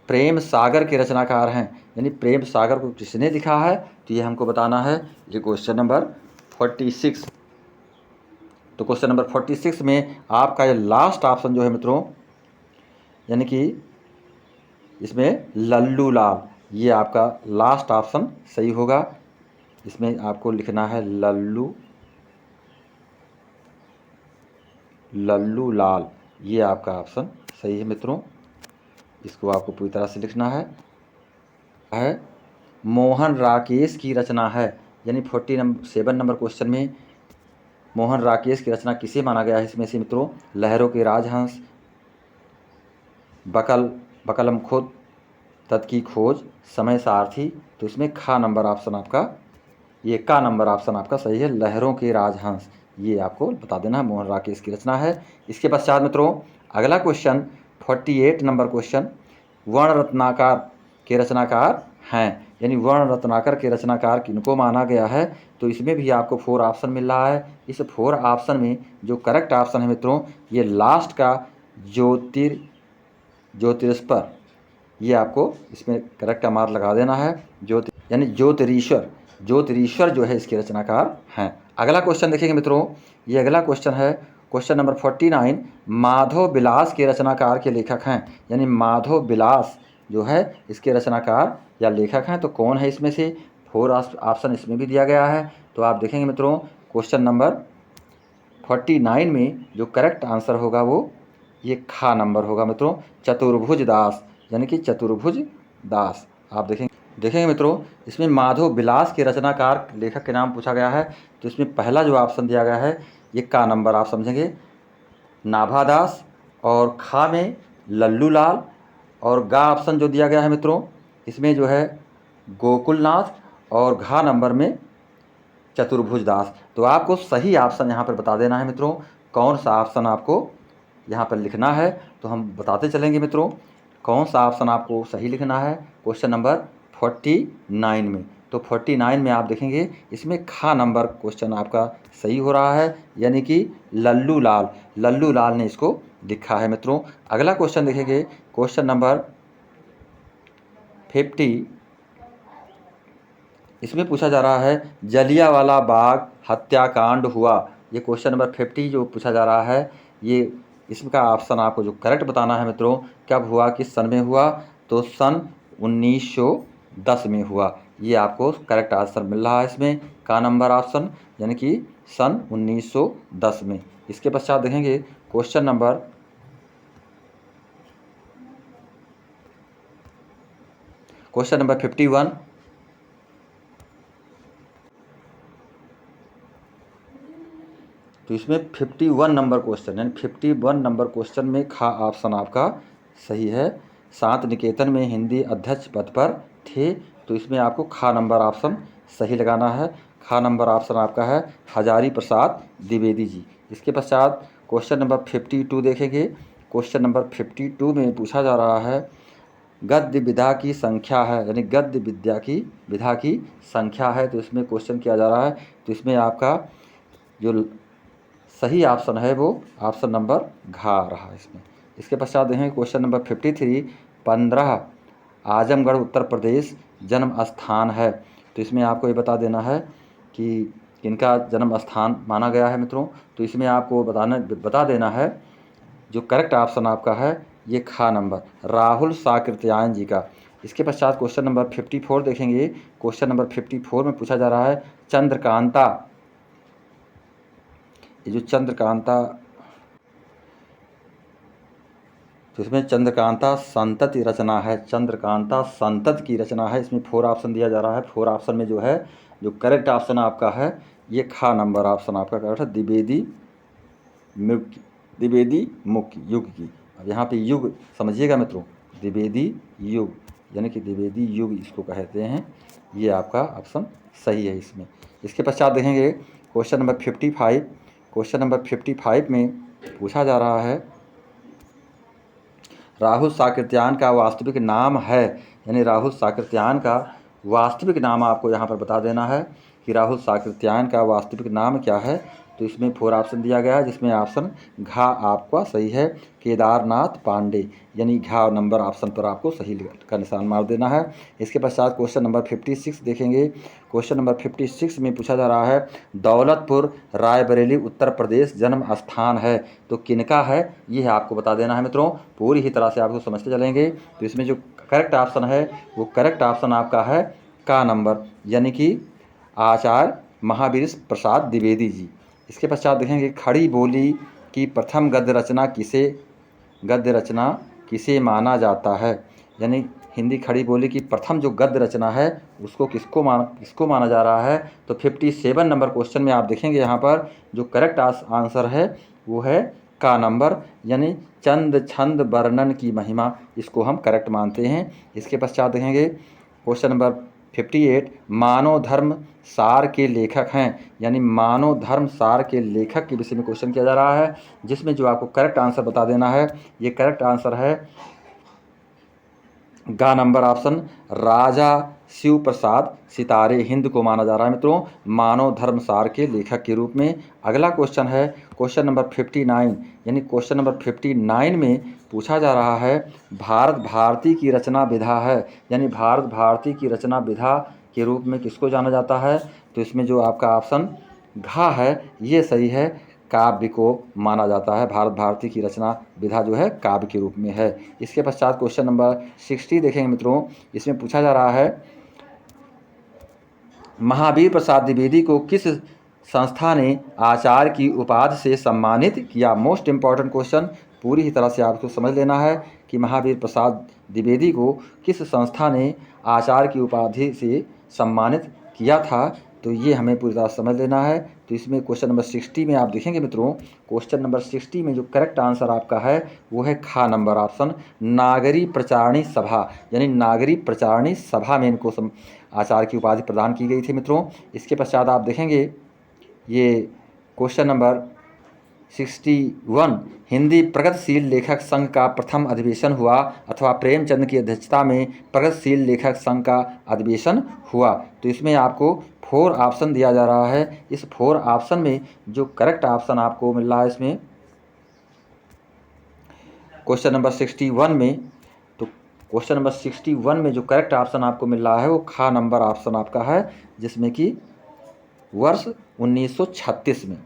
प्रेम सागर के रचनाकार हैं, यानी प्रेम सागर को किसने लिखा है, तो ये हमको बताना है। ये क्वेश्चन नंबर 46। तो क्वेश्चन नंबर 46 में आपका ये लास्ट ऑप्शन जो है मित्रों, यानी कि इसमें लल्लू लाल, ये आपका लास्ट ऑप्शन सही होगा। इसमें आपको लिखना है लल्लू लाल, ये आपका ऑप्शन सही है मित्रों। इसको आपको पूरी तरह से लिखना है मोहन राकेश की रचना है, यानी 47 नंबर क्वेश्चन में मोहन राकेश की रचना किसे माना गया है इसमें से मित्रों, लहरों के राजहंस, बकलम खुद, तत् की खोज, समय सारथी। तो इसमें खा नंबर ऑप्शन आपका, ये का नंबर ऑप्शन आपका सही है, लहरों के राजहंस, ये आपको बता देना है मोहन राकेश की रचना है। इसके पश्चात मित्रों अगला क्वेश्चन 48 नंबर क्वेश्चन वर्ण रत्नाकर के रचनाकार हैं, यानी वर्ण रत्नाकर के रचनाकार किनको माना गया है। तो इसमें भी आपको 4 ऑप्शन मिल रहा है। इस 4 ऑप्शन में जो करेक्ट ऑप्शन है मित्रों, ये लास्ट का ज्योतिष्पर, ये आपको इसमें करेक्ट का मार्क लगा देना है, यानी ज्योतिरीश्वर जो है इसके रचनाकार हैं। अगला क्वेश्चन देखेंगे मित्रों, ये अगला क्वेश्चन है क्वेश्चन नंबर 49 माधव विलास के रचनाकार के लेखक हैं, यानी माधव विलास जो है इसके रचनाकार या लेखक हैं। तो कौन है इसमें से, 4 ऑप्शन इसमें भी दिया गया है। तो आप देखेंगे मित्रों क्वेश्चन नंबर 49 में जो करेक्ट आंसर होगा वो ये खा नंबर होगा मित्रों, चतुर्भुज दास, यानी कि चतुर्भुज दास। आप देखेंगे मित्रों इसमें माधव विलास के रचनाकार लेखक के नाम पूछा गया है। तो इसमें पहला जो ऑप्शन दिया गया है ये का नंबर आप समझेंगे, नाभादास, और खा में लल्लू लाल, और गा ऑप्शन जो दिया गया है मित्रों इसमें जो है गोकुलनाथ, और घा नंबर में चतुर्भुज दास। तो आपको सही ऑप्शन यहाँ पर बता देना है मित्रों, कौन सा ऑप्शन आपको यहाँ पर लिखना है। तो हम बताते चलेंगे मित्रों कौन सा ऑप्शन आपको सही लिखना है क्वेश्चन नंबर 49 में। तो 49 में आप देखेंगे इसमें खा नंबर क्वेश्चन आपका सही हो रहा है, यानी कि लल्लू लाल ने इसको लिखा है मित्रों। अगला क्वेश्चन देखेंगे क्वेश्चन नंबर 50। इसमें पूछा जा रहा है जलियांवाला बाग हत्याकांड हुआ, ये क्वेश्चन नंबर 50 जो पूछा जा रहा है, ये इसका ऑप्शन आपको जो करेक्ट बताना है मित्रों, कब हुआ, किस सन में हुआ, तो सन 1910 में हुआ। ये आपको करेक्ट आंसर मिल रहा है इसमें, का नंबर ऑप्शन, यानी कि सन 1910 में। इसके पश्चात देखेंगे क्वेश्चन नंबर 51। तो इसमें 51 नंबर क्वेश्चन, यानी 51 नंबर क्वेश्चन में खा ऑप्शन आपका सही है। शांत निकेतन में हिंदी अध्यक्ष पद पर थे, तो इसमें आपको खा नंबर ऑप्शन सही लगाना है। खा नंबर ऑप्शन आपका है हजारी प्रसाद द्विवेदी जी। इसके पश्चात क्वेश्चन नंबर 52 देखेंगे। क्वेश्चन नंबर 52 में पूछा जा रहा है गद्य विधा की संख्या है, यानी गद्य विधा की संख्या है, तो इसमें क्वेश्चन किया जा रहा है। तो इसमें आपका जो सही ऑप्शन है वो ऑप्शन नंबर घा रहा है इसमें। इसके पश्चात देखें क्वेश्चन नंबर 53, 15 आजमगढ़ उत्तर प्रदेश जन्म स्थान है, तो इसमें आपको ये बता देना है कि किनका जन्म स्थान माना गया है मित्रों। तो इसमें आपको बता देना है जो करेक्ट ऑप्शन आपका है ये खा नंबर राहुल साकृत्यायन जी का। इसके पश्चात क्वेश्चन नंबर 54 देखेंगे। क्वेश्चन नंबर 54 में पूछा जा रहा है चंद्रकांता, ये जो चंद्रकांता, तो इसमें चंद्रकांता संतति रचना है, चंद्रकांता संतति की रचना है। इसमें 4 ऑप्शन दिया जा रहा है। 4 ऑप्शन में जो है जो करेक्ट ऑप्शन आपका है ये खा नंबर ऑप्शन आपका करेक्ट है, द्विवेदी मुख्य युग की। अब यहाँ पे युग समझिएगा मित्रों, द्विवेदी युग यानी कि द्विवेदी युग इसको कहते हैं। ये आपका ऑप्शन सही है इसमें। इसके पश्चात देखेंगे क्वेश्चन नंबर 55। क्वेश्चन नंबर 55 में पूछा जा रहा है राहुल साकृत्यायन का वास्तविक नाम है, यानी राहुल साकृत्यायन का वास्तविक नाम आपको यहाँ पर बता देना है कि राहुल साकृत्यायन का वास्तविक नाम क्या है। तो इसमें 4 ऑप्शन दिया गया है, जिसमें ऑप्शन घा आपका सही है, केदारनाथ पांडे, यानी घा नंबर ऑप्शन पर आपको सही का निशान मार देना है। इसके पश्चात क्वेश्चन नंबर 56 देखेंगे। क्वेश्चन नंबर 56 में पूछा जा रहा है दौलतपुर रायबरेली उत्तर प्रदेश जन्म स्थान है, तो किनका है ये आपको बता देना है मित्रों। पूरी ही तरह से आपको समझते चलेंगे। तो इसमें जो करेक्ट ऑप्शन है वो करेक्ट ऑप्शन आपका है का नंबर, यानी कि आचार्य महावीर प्रसाद द्विवेदी जी। इसके पश्चात देखेंगे खड़ी बोली की प्रथम गद्य रचना किसे माना जाता है, यानी हिंदी खड़ी बोली की प्रथम जो गद्य रचना है उसको किसको माना जा रहा है। तो 57 नंबर क्वेश्चन में आप देखेंगे यहाँ पर जो करेक्ट आंसर है वो है का नंबर, यानी चंद छंद वर्णन की महिमा, इसको हम करेक्ट मानते हैं। इसके पश्चात देखेंगे क्वेश्चन नंबर 58 मानव धर्म सार के लेखक हैं, यानी मानव धर्म सार के लेखक के विषय में क्वेश्चन किया जा रहा है, जिसमें जो आपको करेक्ट आंसर बता देना है ये करेक्ट आंसर है गा नंबर ऑप्शन राजा शिव प्रसाद सितारे हिंद को माना जा रहा है मित्रों मानव धर्म सार के लेखक के रूप में। अगला क्वेश्चन है क्वेश्चन नंबर 59, यानी क्वेश्चन नंबर 59 में पूछा जा रहा है भारत भारती की रचना विधा है, यानी भारत भारती की रचना विधा के रूप में किसको जाना जाता है। तो इसमें जो आपका ऑप्शन घा है ये सही है, काव्य को माना जाता है। भारत भारती की रचना विधा जो है काव्य के रूप में है। इसके पश्चात क्वेश्चन नंबर 60 देखेंगे मित्रों। इसमें पूछा जा रहा है महावीर प्रसाद द्विवेदी को किस संस्था ने आचार्य की उपाधि से सम्मानित किया। मोस्ट इम्पॉर्टेंट क्वेश्चन, पूरी ही तरह से आपको समझ लेना है कि महावीर प्रसाद द्विवेदी को किस संस्था ने आचार्य की उपाधि से सम्मानित किया था, तो ये हमें पूरी तरह समझ लेना है। तो इसमें क्वेश्चन नंबर 60 में आप देखेंगे मित्रों, क्वेश्चन नंबर 60 में जो करेक्ट आंसर आपका है वो है खा नंबर ऑप्शन नागरी प्रचारणी सभा, यानी नागरी प्रचारणी सभा में इनको आचार्य की उपाधि प्रदान की गई थी मित्रों। इसके पश्चात आप देखेंगे ये क्वेश्चन नंबर 61 हिंदी प्रगतिशील लेखक संघ का प्रथम अधिवेशन हुआ अथवा प्रेमचंद की अध्यक्षता में प्रगतिशील लेखक संघ का अधिवेशन हुआ। तो इसमें आपको 4 ऑप्शन दिया जा रहा है। इस 4 ऑप्शन में जो करेक्ट ऑप्शन आपको मिल रहा है इसमें क्वेश्चन नंबर 61 में, तो क्वेश्चन नंबर 61 में जो करेक्ट ऑप्शन आपको मिल रहा है वो खा नंबर ऑप्शन आपका है, जिसमें कि वर्ष 1936 में।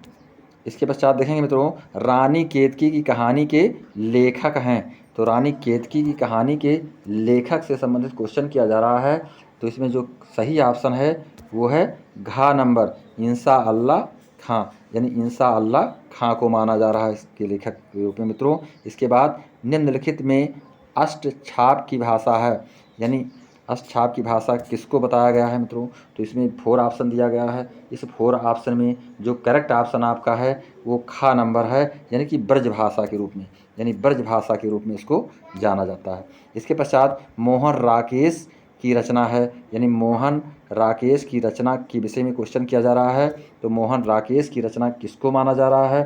इसके पश्चात देखेंगे मित्रों, रानी केतकी की कहानी के लेखक हैं। तो रानी केतकी की कहानी के लेखक से संबंधित क्वेश्चन किया जा रहा है। तो इसमें जो सही ऑप्शन है वो है घ नंबर, इंसा अल्लाह खां, यानी इंसा अल्लाह खां को माना जा रहा है इसके लेखक के रूप में मित्रों। इसके बाद निम्नलिखित में अष्टछाप की भाषा है, यानी अष्टछाप की भाषा किसको बताया गया है मित्रों। तो इसमें 4 ऑप्शन दिया गया है। इस 4 ऑप्शन में जो करेक्ट ऑप्शन आपका है वो ख नंबर है, यानी कि ब्रज भाषा के रूप में, यानी ब्रज भाषा के रूप में इसको जाना जाता है। इसके पश्चात मोहन राकेश की रचना है, यानी मोहन राकेश की रचना के विषय में क्वेश्चन किया जा रहा है। तो मोहन राकेश की रचना किसको माना जा रहा है।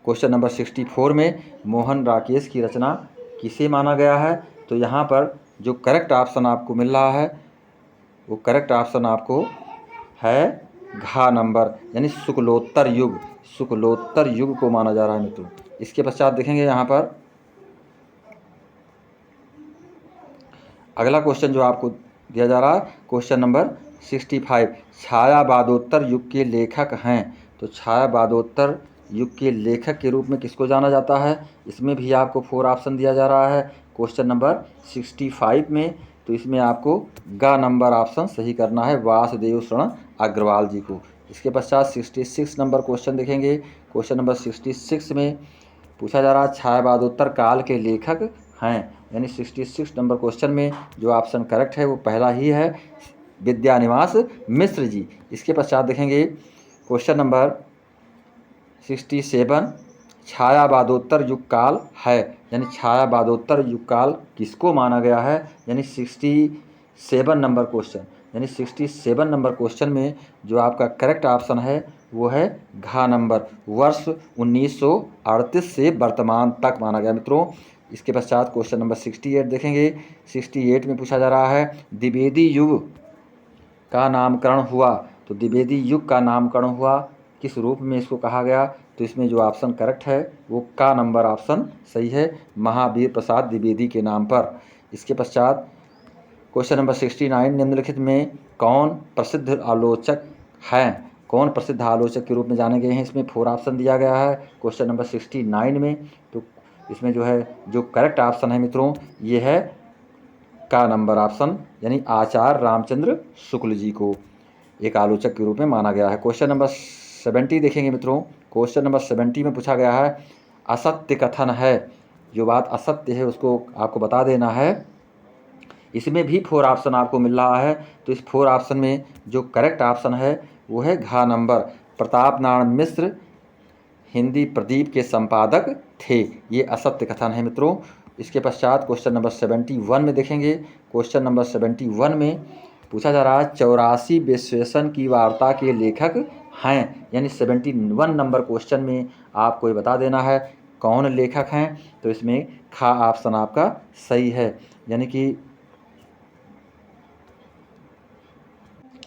क्वेश्चन नंबर 64 में मोहन राकेश की रचना किसे माना गया है। तो यहाँ पर जो करेक्ट ऑप्शन आपको मिल रहा है वो करेक्ट ऑप्शन आपको है घ नंबर, यानी शुक्लोत्तर युग, शुक्लोत्तर युग को माना जा रहा है मित्रों। इसके पश्चात देखेंगे यहाँ पर अगला क्वेश्चन जो आपको दिया जा रहा है, क्वेश्चन नंबर 65, छायावादोत्तर युग के लेखक हैं। तो छायावादोत्तर युग के लेखक के रूप में किसको जाना जाता है। इसमें भी आपको 4 ऑप्शन दिया जा रहा है क्वेश्चन नंबर 65 में। तो इसमें आपको ग नंबर ऑप्शन सही करना है, वासुदेव शरण अग्रवाल जी को। इसके पश्चात 66 नंबर क्वेश्चन देखेंगे। क्वेश्चन नंबर 66 में पूछा जा रहा है छायावादोत्तर काल के लेखक हैं, यानी 66 नंबर क्वेश्चन में जो ऑप्शन करेक्ट है वो पहला ही है, विद्यानिवास मिश्र जी। इसके पश्चात देखेंगे क्वेश्चन नंबर 67, छायावादोत्तर युग काल है, यानी छायावादोत्तर युग काल किसको माना गया है, यानी 67 नंबर क्वेश्चन, यानी 67 नंबर क्वेश्चन में जो आपका करेक्ट ऑप्शन है वो है घ नंबर, वर्ष 1938 से वर्तमान तक माना गया मित्रों। इसके पश्चात क्वेश्चन नंबर 68 देखेंगे। 68 में पूछा जा रहा है द्विवेदी युग का नामकरण हुआ। तो द्विवेदी युग का नामकरण हुआ किस रूप में इसको कहा गया। तो इसमें जो ऑप्शन करेक्ट है वो का नंबर ऑप्शन सही है, महावीर प्रसाद द्विवेदी के नाम पर। इसके पश्चात क्वेश्चन नंबर 69, निम्नलिखित में कौन प्रसिद्ध आलोचक हैं, कौन प्रसिद्ध आलोचक के रूप में जाने गए हैं। इसमें 4 ऑप्शन दिया गया है क्वेश्चन नंबर 69 में। तो इसमें जो है जो करेक्ट ऑप्शन है मित्रों ये है का नंबर ऑप्शन, यानी आचार्य रामचंद्र शुक्ल जी को एक आलोचक के रूप में माना गया है। क्वेश्चन नंबर 70 देखेंगे मित्रों। क्वेश्चन नंबर 70 में पूछा गया है असत्य कथन है, जो बात असत्य है उसको आपको बता देना है। इसमें भी 4 ऑप्शन आपको मिल रहा है। तो इस 4 ऑप्शन में जो करेक्ट ऑप्शन है वो है घ नंबर, प्रताप नारायण मिश्र हिंदी प्रदीप के संपादक थे, ये असत्य कथन है मित्रों। इसके पश्चात क्वेश्चन नंबर 71 में देखेंगे। क्वेश्चन नंबर 71 में पूछा जा रहा है 84 विश्वेषण की वार्ता के लेखक हैं, यानी 71 नंबर क्वेश्चन में आपको ये बता देना है कौन लेखक हैं। तो इसमें ख ऑप्शन आपका सही है, यानी कि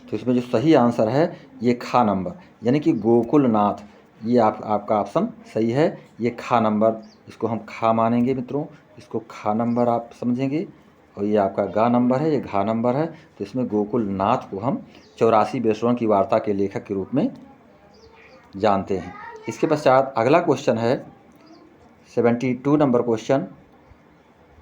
तो इसमें जो सही आंसर है ये ख नंबर, यानी कि गोकुलनाथ, ये आपका ऑप्शन सही है। ये ख नंबर, इसको हम ख मानेंगे मित्रों, इसको ख नंबर आप समझेंगे। और ये आपका ग नंबर है, ये घ नंबर है। तो इसमें गोकुलनाथ को हम 84 विश्वेषण की वार्ता के लेखक के रूप में जानते हैं। इसके पश्चात अगला क्वेश्चन है 72 नंबर क्वेश्चन,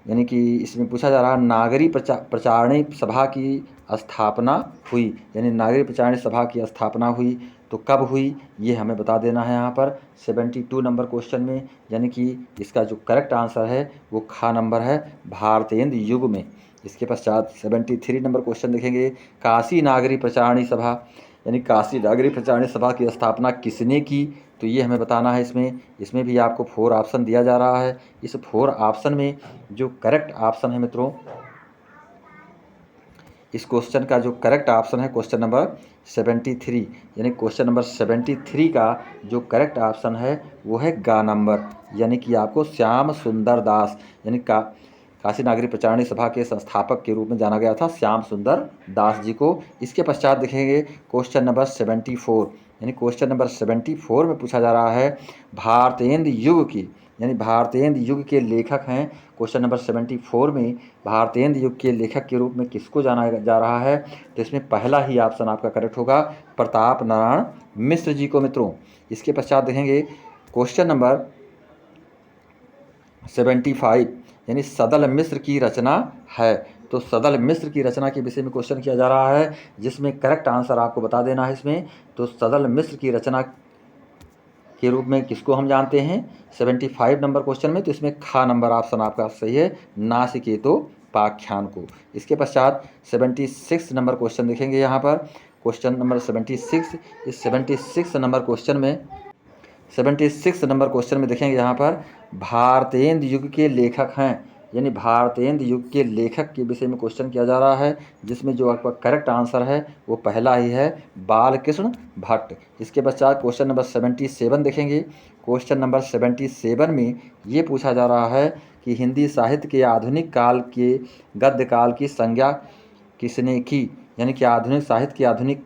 यानी कि इसमें पूछा जा रहा है नागरी प्रचारणी सभा की स्थापना हुई, यानी नागरी प्रचारणी सभा की स्थापना हुई तो कब हुई ये हमें बता देना है यहाँ पर 72 नंबर क्वेश्चन में। यानी कि इसका जो करेक्ट आंसर है वो ख नंबर है, भारतेंद्र युग में। इसके पश्चात 73 नंबर क्वेश्चन देखेंगे, काशी नागरी प्रचारणी सभा, यानी काशी नागरी प्रचारणी सभा की स्थापना किसने की। तो ये हमें बताना है। इसमें भी आपको 4 ऑप्शन दिया जा रहा है। इस 4 ऑप्शन में जो करेक्ट ऑप्शन है मित्रों, इस क्वेश्चन का जो करेक्ट ऑप्शन है क्वेश्चन नंबर 73, यानी क्वेश्चन नंबर 73 का जो करेक्ट ऑप्शन है वो है ग नंबर, यानी कि आपको श्याम सुंदर दास, यानी काशी नागरी प्रचारणी सभा के संस्थापक के रूप में जाना गया था श्याम सुंदर दास जी को। इसके पश्चात देखेंगे क्वेश्चन नंबर 74, यानी क्वेश्चन नंबर 74 में पूछा जा रहा है भारतेंद्र युग की, यानी भारतेंदु युग के लेखक हैं। क्वेश्चन नंबर 74 में भारतेंदु युग के लेखक के रूप में किसको जाना जा रहा है? तो इसमें पहला ही ऑप्शन आपका करेक्ट होगा, प्रताप नारायण मिश्र जी को मित्रों। इसके पश्चात देखेंगे क्वेश्चन नंबर 75, यानी सदल मिश्र की रचना है। तो सदल मिश्र की रचना के विषय में क्वेश्चन किया जा रहा है, जिसमें करेक्ट आंसर आपको बता देना है इसमें। तो सदल मिश्र की रचना के रूप में किसको हम जानते हैं 75 नंबर क्वेश्चन में? तो इसमें खा नंबर ऑप्शन आपका सही है, नासिकेतोपाख्यान को। इसके पश्चात 76 नंबर क्वेश्चन देखेंगे यहाँ पर, क्वेश्चन नंबर 76। इस 76 नंबर क्वेश्चन में देखेंगे यहाँ पर भारतेंदु युग के लेखक हैं, यानी भारतेंदु युग के लेखक के विषय में क्वेश्चन किया जा रहा है, जिसमें जो आपका करेक्ट आंसर है वो पहला ही है, बालकृष्ण भट्ट। इसके पश्चात क्वेश्चन नंबर 77 देखेंगे। क्वेश्चन नंबर 77 में ये पूछा जा रहा है कि हिंदी साहित्य के आधुनिक काल के गद्य काल की संज्ञा किसने की? यानी कि आधुनिक साहित्य के आधुनिक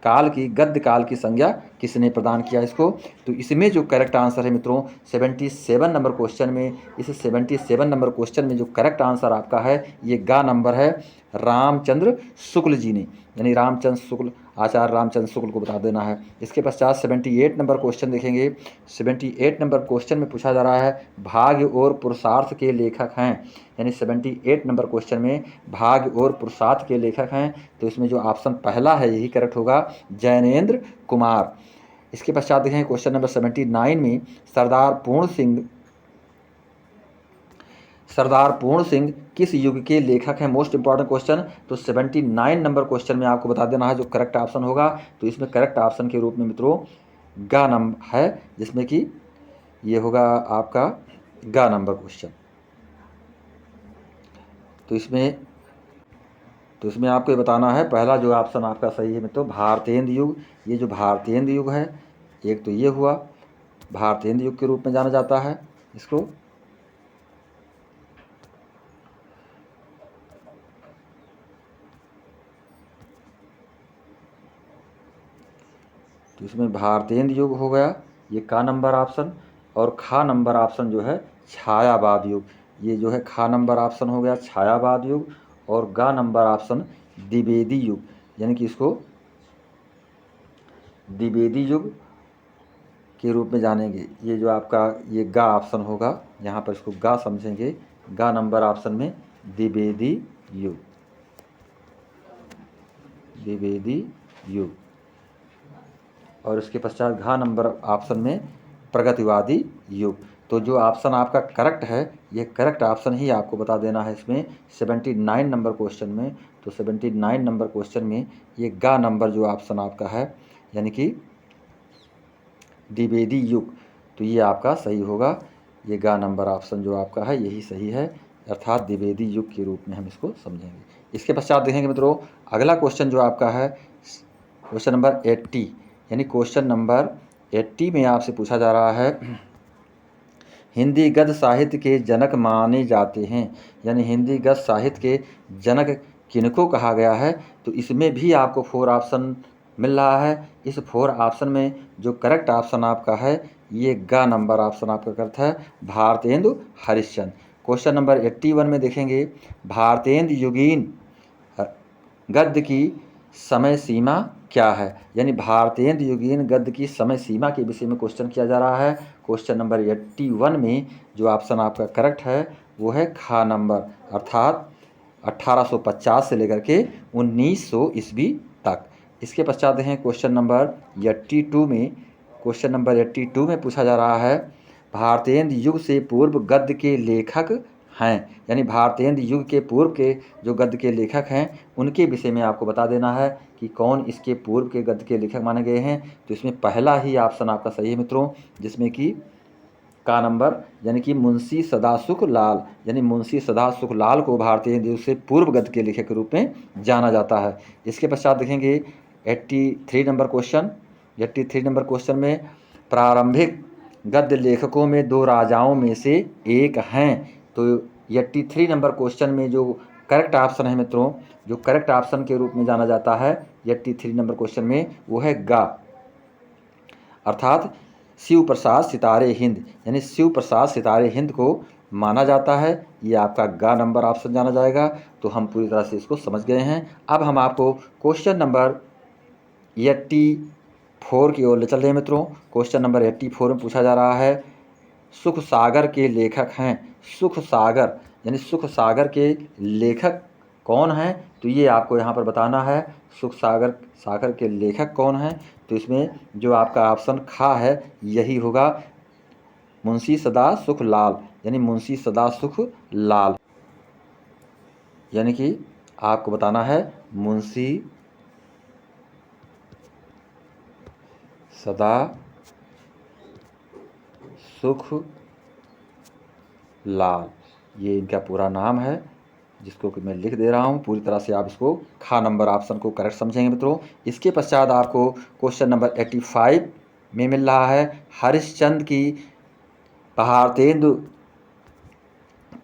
काल की गद्य काल की संज्ञा किसने प्रदान किया इसको? तो इसमें जो करेक्ट आंसर है मित्रों 77 नंबर क्वेश्चन में, इस 77 नंबर क्वेश्चन में जो करेक्ट आंसर आपका है ये गा नंबर है, रामचंद्र शुक्ल जी ने, यानी रामचंद्र शुक्ल, आचार्य रामचंद्र शुक्ल को बता देना है। इसके पश्चात 78 नंबर क्वेश्चन देखेंगे। 78 नंबर क्वेश्चन में पूछा जा रहा है भाग्य और पुरुषार्थ के लेखक हैं, यानी 78 नंबर क्वेश्चन में भाग्य और पुरुषार्थ के लेखक हैं। तो इसमें जो ऑप्शन पहला है यही करेक्ट होगा, जैनेन्द्र कुमार। इसके पश्चात देखें क्वेश्चन नंबर 79 में सरदार पूर्ण सिंह किस युग के लेखक हैं? Most important question. तो 79 नंबर क्वेश्चन में आपको बता देना है जो करेक्ट ऑप्शन होगा। तो इसमें करेक्ट ऑप्शन के रूप में मित्रों गा नंबर है, जिसमें कि ये होगा आपका गा नंबर क्वेश्चन। तो इसमें आपको ये बताना है पहला जो ऑप्शन आपका सही है मित्रों, भारतेंदु युग। ये जो भारतेंदु युग है, एक तो ये हुआ, भारतेंदु युग के रूप में जाना जाता है इसको। तो इसमें भारतेंदु युग हो गया, ये का नंबर ऑप्शन, और खा नंबर ऑप्शन जो है छायावाद युग। ये जो है खा नंबर ऑप्शन हो गया छायावाद युग, और गा नंबर ऑप्शन द्विवेदी युग, यानी कि इसको द्विवेदी युग के रूप में जानेंगे। ये जो आपका ये गा ऑप्शन होगा, यहाँ पर इसको गा समझेंगे, गा नंबर ऑप्शन में द्विवेदी युग, द्विवेदी युग। और इसके पश्चात घा नंबर ऑप्शन में प्रगतिवादी युग। तो जो ऑप्शन आपका करेक्ट है ये करेक्ट ऑप्शन ही आपको बता देना है इसमें 79 नंबर क्वेश्चन में। तो 79 नंबर क्वेश्चन में ये गा नंबर जो ऑप्शन आपका है, यानी कि द्विवेदी युग, तो ये आपका सही होगा। ये गा नंबर ऑप्शन जो आपका है यही सही है, अर्थात द्विवेदी युग के रूप में हम इसको समझेंगे। इसके पश्चात देखेंगे मित्रों अगला क्वेश्चन जो आपका है क्वेश्चन नंबर 80, यानी क्वेश्चन नंबर 80 में आपसे पूछा जा रहा है हिंदी गद्य साहित्य के जनक माने जाते हैं, यानी हिंदी गद्य साहित्य के जनक किनको कहा गया है? तो इसमें भी आपको 4 ऑप्शन मिल रहा है। इस 4 ऑप्शन में जो करेक्ट ऑप्शन आपका है ये गा नंबर ऑप्शन आपका करेक्ट है, भारतेंदु हरिश्चंद्र। क्वेश्चन नंबर 81 में देखेंगे भारतेंदु युगीन गद्य की समय सीमा क्या है? यानी भारतेंदु युगीन गद्य की समय सीमा के विषय में क्वेश्चन किया जा रहा है। क्वेश्चन नंबर 81 में जो ऑप्शन आपका करेक्ट है वो है खा नंबर, अर्थात 1850 से लेकर के 1900 ईस्वी तक। इसके पश्चात देखें क्वेश्चन नंबर 82 में, क्वेश्चन नंबर 82 में पूछा जा रहा है भारतेंदु युग से पूर्व गद्य के लेखक हैं, यानी भारतेंदु युग के पूर्व के जो गद्य के लेखक हैं उनके विषय में आपको बता देना है कि कौन इसके पूर्व के गद्य के लेखक माने गए हैं। तो इसमें पहला ही ऑप्शन आपका सही है मित्रों, जिसमें कि का नंबर, यानी कि मुंशी सदासुख लाल, यानी मुंशी सदासुख लाल को भारतेंदु युग से पूर्व गद्य के लेखक के रूप में जाना जाता है। इसके पश्चात देखेंगे 83 नंबर क्वेश्चन। 83 नंबर क्वेश्चन में प्रारंभिक गद्य लेखकों में 2 राजाओं में से एक हैं। तो 83 नंबर क्वेश्चन में जो करेक्ट ऑप्शन है मित्रों, जो करेक्ट ऑप्शन के रूप में जाना जाता है 83 नंबर क्वेश्चन में वो है गा, अर्थात शिव प्रसाद सितारे हिंद, यानी शिव प्रसाद सितारे हिंद को माना जाता है। ये आपका ग नंबर ऑप्शन जाना जाएगा। तो हम पूरी तरह से इसको समझ गए हैं। अब हम आपको क्वेश्चन नंबर 84 की ओर ले चल रहे हैं मित्रों। क्वेश्चन नंबर 84 में पूछा जा रहा है, सुख सागर के लेखक हैं। सुख सागर यानी सुख सागर के लेखक कौन हैं? तो ये आपको यहाँ पर बताना है, सुख सागर के लेखक कौन हैं। तो इसमें जो आपका ऑप्शन खा है यही होगा, मुंशी सदा सुख लाल, यानी मुंशी सदा सुख लाल, यानी कि आपको बताना है मुंशी सदा सुख लाल, ये इनका पूरा नाम है, जिसको कि मैं लिख दे रहा हूँ। पूरी तरह से आप इसको खा नंबर ऑप्शन को करेक्ट समझेंगे मित्रों। इसके पश्चात आपको क्वेश्चन नंबर 85 में मिल रहा है, हरिश्चंद्र की भारतेंदु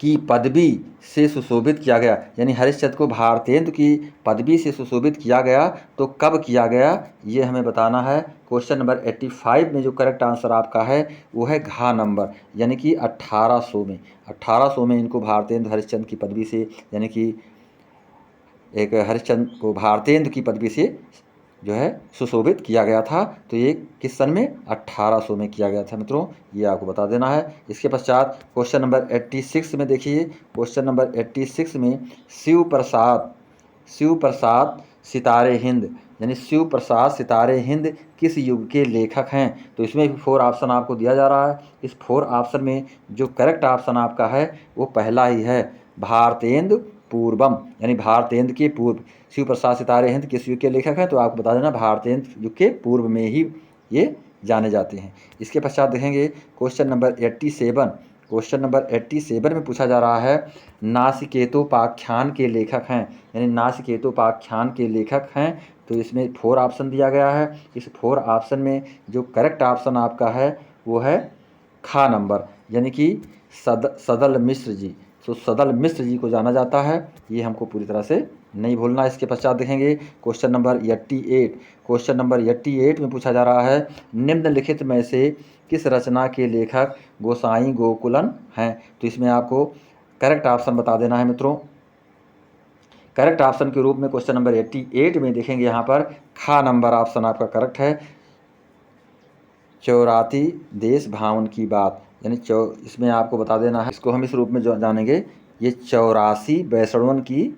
की पदवी से सुशोभित किया गया, यानी हरिश्चंद्र को भारतेंदु की पदवी से सुशोभित किया गया तो कब किया गया, ये हमें बताना है। क्वेश्चन नंबर 85 में जो करेक्ट आंसर आपका है वो है घा नंबर, यानी कि 1800 में इनको भारतेंदु हरिश्चंद्र की पदवी से, यानी कि एक हरिश्चंद्र को भारतेंदु की पदवी से जो है सुशोभित किया गया था। तो ये किस सन में? 1800 में किया गया था मित्रों, ये आपको बता देना है। इसके पश्चात क्वेश्चन नंबर 86 में देखिए, क्वेश्चन नंबर 86 में शिव प्रसाद सितारे हिंद, यानी शिव प्रसाद सितारे हिंद किस युग के लेखक हैं? तो इसमें भी 4 ऑप्शन आपको दिया जा रहा है। इस 4 ऑप्शन में जो करेक्ट ऑप्शन आपका है वो पहला ही है, भारतेंदु पूर्वम, यानी भारतेंदु के पूर्व। शिव प्रसाद सितारे हिंद किस युग के लेखक हैं? तो आपको बता देना भारतेंदु युग के पूर्व में ही ये जाने जाते हैं। इसके पश्चात देखेंगे क्वेश्चन नंबर 87। क्वेश्चन नंबर 87 में पूछा जा रहा है, नासिकेतोपाख्यान के लेखक हैं, यानी नासिकेतोपाख्यान के लेखक हैं। तो इसमें 4 ऑप्शन दिया गया है। इस 4 ऑप्शन में जो करेक्ट ऑप्शन आपका है वो है खा नंबर, यानी कि सदल मिश्र जी। तो सदल मिश्र जी को जाना जाता है, ये हमको पूरी तरह से नहीं भूलना। इसके पश्चात देखेंगे क्वेश्चन नंबर 88। क्वेश्चन नंबर 88 में पूछा जा रहा है, निम्नलिखित में से किस रचना के लेखक गोसाई गोकुलन हैं? तो इसमें आपको करेक्ट ऑप्शन बता देना है मित्रों। करेक्ट ऑप्शन के रूप में क्वेश्चन नंबर 88 में देखेंगे, यहाँ पर खा नंबर ऑप्शन आपका करेक्ट है, चौराती देश भावन की बात, यानी इसमें आपको बता देना है, इसको हम इस रूप में जानेंगे, ये 84 वैष्णवन की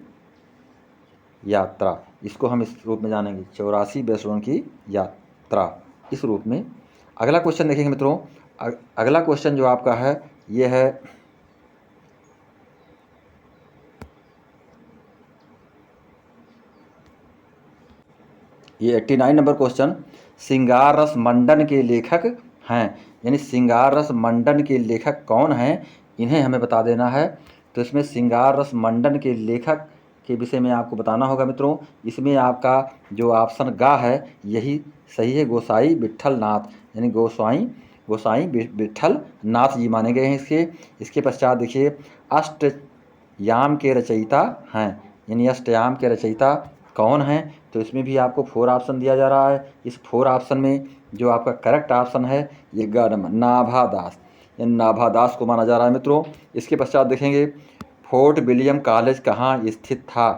यात्रा, इसको हम इस रूप में जानेंगे, 84 वैष्णवन की यात्रा, इस रूप में। अगला क्वेश्चन देखेंगे मित्रों। अगला क्वेश्चन जो आपका है ये है, ये 89 नंबर क्वेश्चन, श्रृंगार रस मंडन के लेखक हैं, यानी श्रृंगार रस मंडन के लेखक कौन हैं, इन्हें हमें बता देना है। तो इसमें श्रृंगार रस मंडन के लेखक के विषय में आपको बताना होगा मित्रों। इसमें आपका जो ऑप्शन गा है यही सही है, गोसाई विट्ठल नाथ, यानी गोसाई विट्ठल नाथ जी माने गए हैं इसके पश्चात देखिए, अष्टयाम के रचयिता हैं, यानी अष्टयाम के रचयिता कौन हैं? तो इसमें भी आपको 4 ऑप्शन दिया जा रहा है। इस 4 ऑप्शन में जो आपका करेक्ट ऑप्शन है ये ग नंबर नाभादास, यानी नाभादास को माना जा रहा है मित्रों। इसके पश्चात देखेंगे, फोर्ट विलियम कॉलेज कहाँ स्थित था?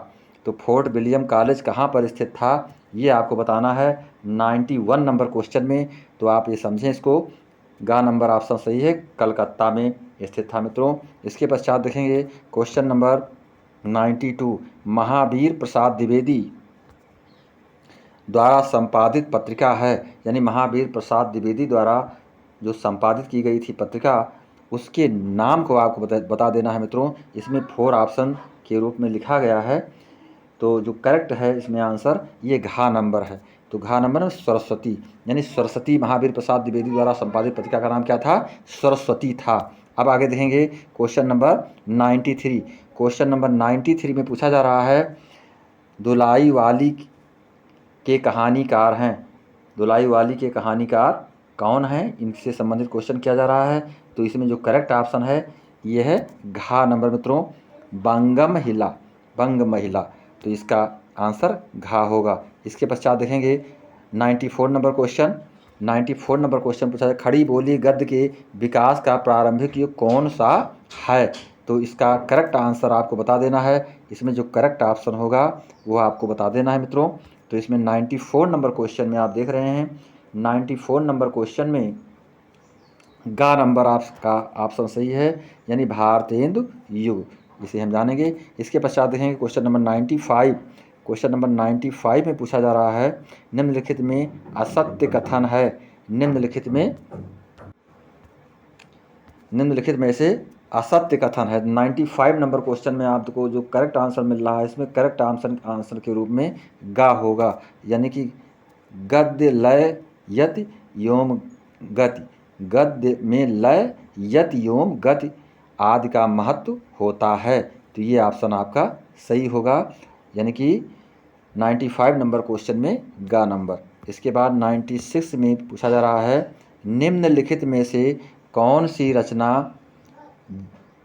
तो फोर्ट विलियम कॉलेज कहाँ पर स्थित था ये आपको बताना है 91 नंबर क्वेश्चन में। तो आप ये समझें इसको, गा नंबर ऑप्शन सही है, कलकत्ता में स्थित था मित्रों। इसके पश्चात देखेंगे क्वेश्चन नंबर 92, महावीर प्रसाद द्विवेदी द्वारा संपादित पत्रिका है, यानी महावीर प्रसाद द्विवेदी द्वारा जो संपादित की गई थी पत्रिका, उसके नाम को आपको बता देना है मित्रों। इसमें 4 ऑप्शन के रूप में लिखा गया है। तो जो करेक्ट है इसमें आंसर ये घा नंबर है। तो घा नंबर में सरस्वती, यानी सरस्वती, महावीर प्रसाद द्विवेदी द्वारा संपादित पत्रिका का नाम क्या था? सरस्वती था। अब आगे देखेंगे क्वेश्चन नंबर 93। क्वेश्चन नंबर 93 में पूछा जा रहा है, दुलाई वाली के कहानीकार हैं, दुलाई वाली के कहानीकार कौन हैं? इनसे संबंधित क्वेश्चन किया जा रहा है। तो इसमें जो करेक्ट ऑप्शन है ये है घा नंबर मित्रों, बंग महिला। तो इसका आंसर घा होगा। इसके पश्चात देखेंगे 94 नंबर क्वेश्चन, 94 नंबर क्वेश्चन पूछा है, खड़ी बोली गद्य के विकास का प्रारंभिक युग कौन सा है? तो इसका करेक्ट आंसर आपको बता देना है। इसमें जो करेक्ट ऑप्शन होगा वो आपको बता देना है मित्रों। तो इसमें 94 नंबर क्वेश्चन में आप देख रहे हैं, 94 नंबर क्वेश्चन में गा नंबर आपका ऑप्शन सही है, यानी भारतेंदु युग, इसे हम जानेंगे। इसके पश्चात देखेंगे क्वेश्चन नंबर 95। क्वेश्चन नंबर 95 में पूछा जा रहा है, निम्नलिखित में असत्य कथन है, निम्नलिखित में से असत्य कथन है। 95 नंबर क्वेश्चन में आपको जो करेक्ट आंसर मिल रहा है, इसमें करेक्ट आंसर के रूप में गा होगा, यानी कि गद्य लय यति योम गति, गद्य में लय यति योम गति आदि का महत्व होता है। तो ये ऑप्शन आपका सही होगा, यानी कि 95 नंबर क्वेश्चन में गा नंबर। इसके बाद 96 में पूछा जा रहा है, निम्नलिखित में से कौन सी रचना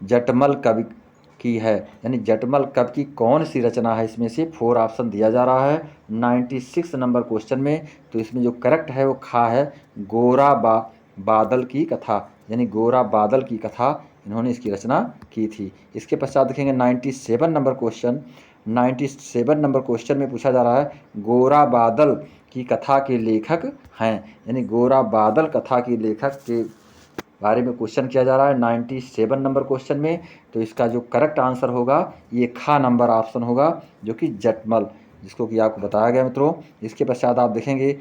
जटमल कवि की है, यानी जटमल कवि की कौन सी रचना है? इसमें से 4 ऑप्शन दिया जा रहा है 96 नंबर क्वेश्चन में। तो इसमें जो करेक्ट है वो खा है, गोरा बादल की कथा, यानी गोरा बादल की कथा इन्होंने इसकी रचना की थी। इसके पश्चात देखेंगे 97 नंबर क्वेश्चन। 97 नंबर क्वेश्चन में पूछा जा रहा है, गोरा बादल की कथा के लेखक हैं, यानी गोरा बादल कथा की लेखक के बारे में क्वेश्चन किया जा रहा है 97 नंबर क्वेश्चन में। तो इसका जो करेक्ट आंसर होगा ये खा नंबर ऑप्शन होगा, जो कि जटमल, जिसको कि आपको बताया गया मित्रों। इसके पश्चात आप देखेंगे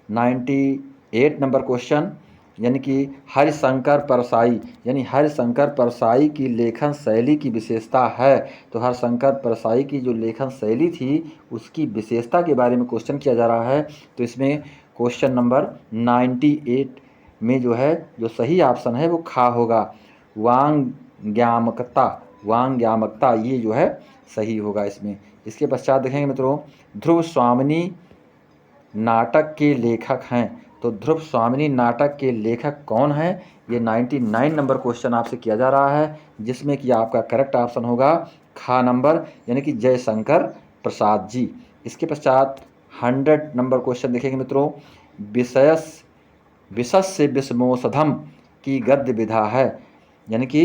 98 नंबर क्वेश्चन, यानी कि हरिशंकर परसाई, यानी हरिशंकर परसाई की लेखन शैली की विशेषता है। तो हरिशंकर परसाई की जो लेखन शैली थी उसकी विशेषता के बारे में क्वेश्चन किया जा रहा है। तो इसमें क्वेश्चन नंबर 98 में जो है जो सही ऑप्शन है वो खा होगा, वांग्यामकता, वांग्यामकता ये जो है सही होगा इसमें। इसके पश्चात देखेंगे मित्रों, ध्रुव स्वामिनी नाटक के लेखक हैं। तो ध्रुव स्वामिनी नाटक के लेखक कौन हैं? ये 99 नंबर क्वेश्चन आपसे किया जा रहा है, जिसमें कि आपका करेक्ट ऑप्शन होगा खा नंबर, यानी कि जयशंकर प्रसाद जी। इसके पश्चात 100 नंबर क्वेश्चन देखेंगे मित्रों, विशस्य विषमोषधम की गद्य विधा है, यानी कि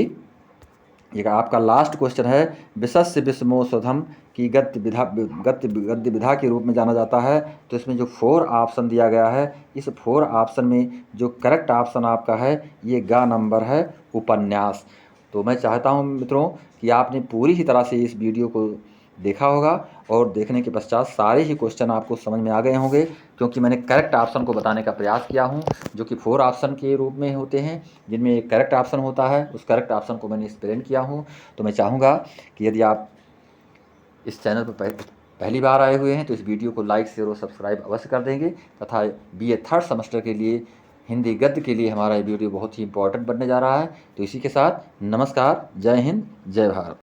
ये आपका लास्ट क्वेश्चन है, विशस्य विषमोषधम की गद्य विधा के रूप में जाना जाता है। तो इसमें जो 4 ऑप्शन दिया गया है, इस 4 ऑप्शन में जो करेक्ट ऑप्शन आपका है ये गा नंबर है, उपन्यास। तो मैं चाहता हूं मित्रों कि आपने पूरी ही तरह से इस वीडियो को देखा होगा और देखने के पश्चात सारे ही क्वेश्चन आपको समझ में आ गए होंगे, क्योंकि मैंने करेक्ट ऑप्शन को बताने का प्रयास किया हूं, जो कि 4 ऑप्शन के रूप में होते हैं, जिनमें एक करेक्ट ऑप्शन होता है। उस करेक्ट ऑप्शन को मैंने एक्सप्लेन किया हूं। तो मैं चाहूँगा कि यदि आप इस चैनल पर पहली बार आए हुए हैं तो इस वीडियो को लाइक शेयर और सब्सक्राइब अवश्य कर देंगे, तथा BA 3rd सेमेस्टर के लिए हिंदी गद्य के लिए हमारा ये वीडियो बहुत ही इंपॉर्टेंट बनने जा रहा है। तो इसी के साथ नमस्कार, जय हिंद, जय भारत।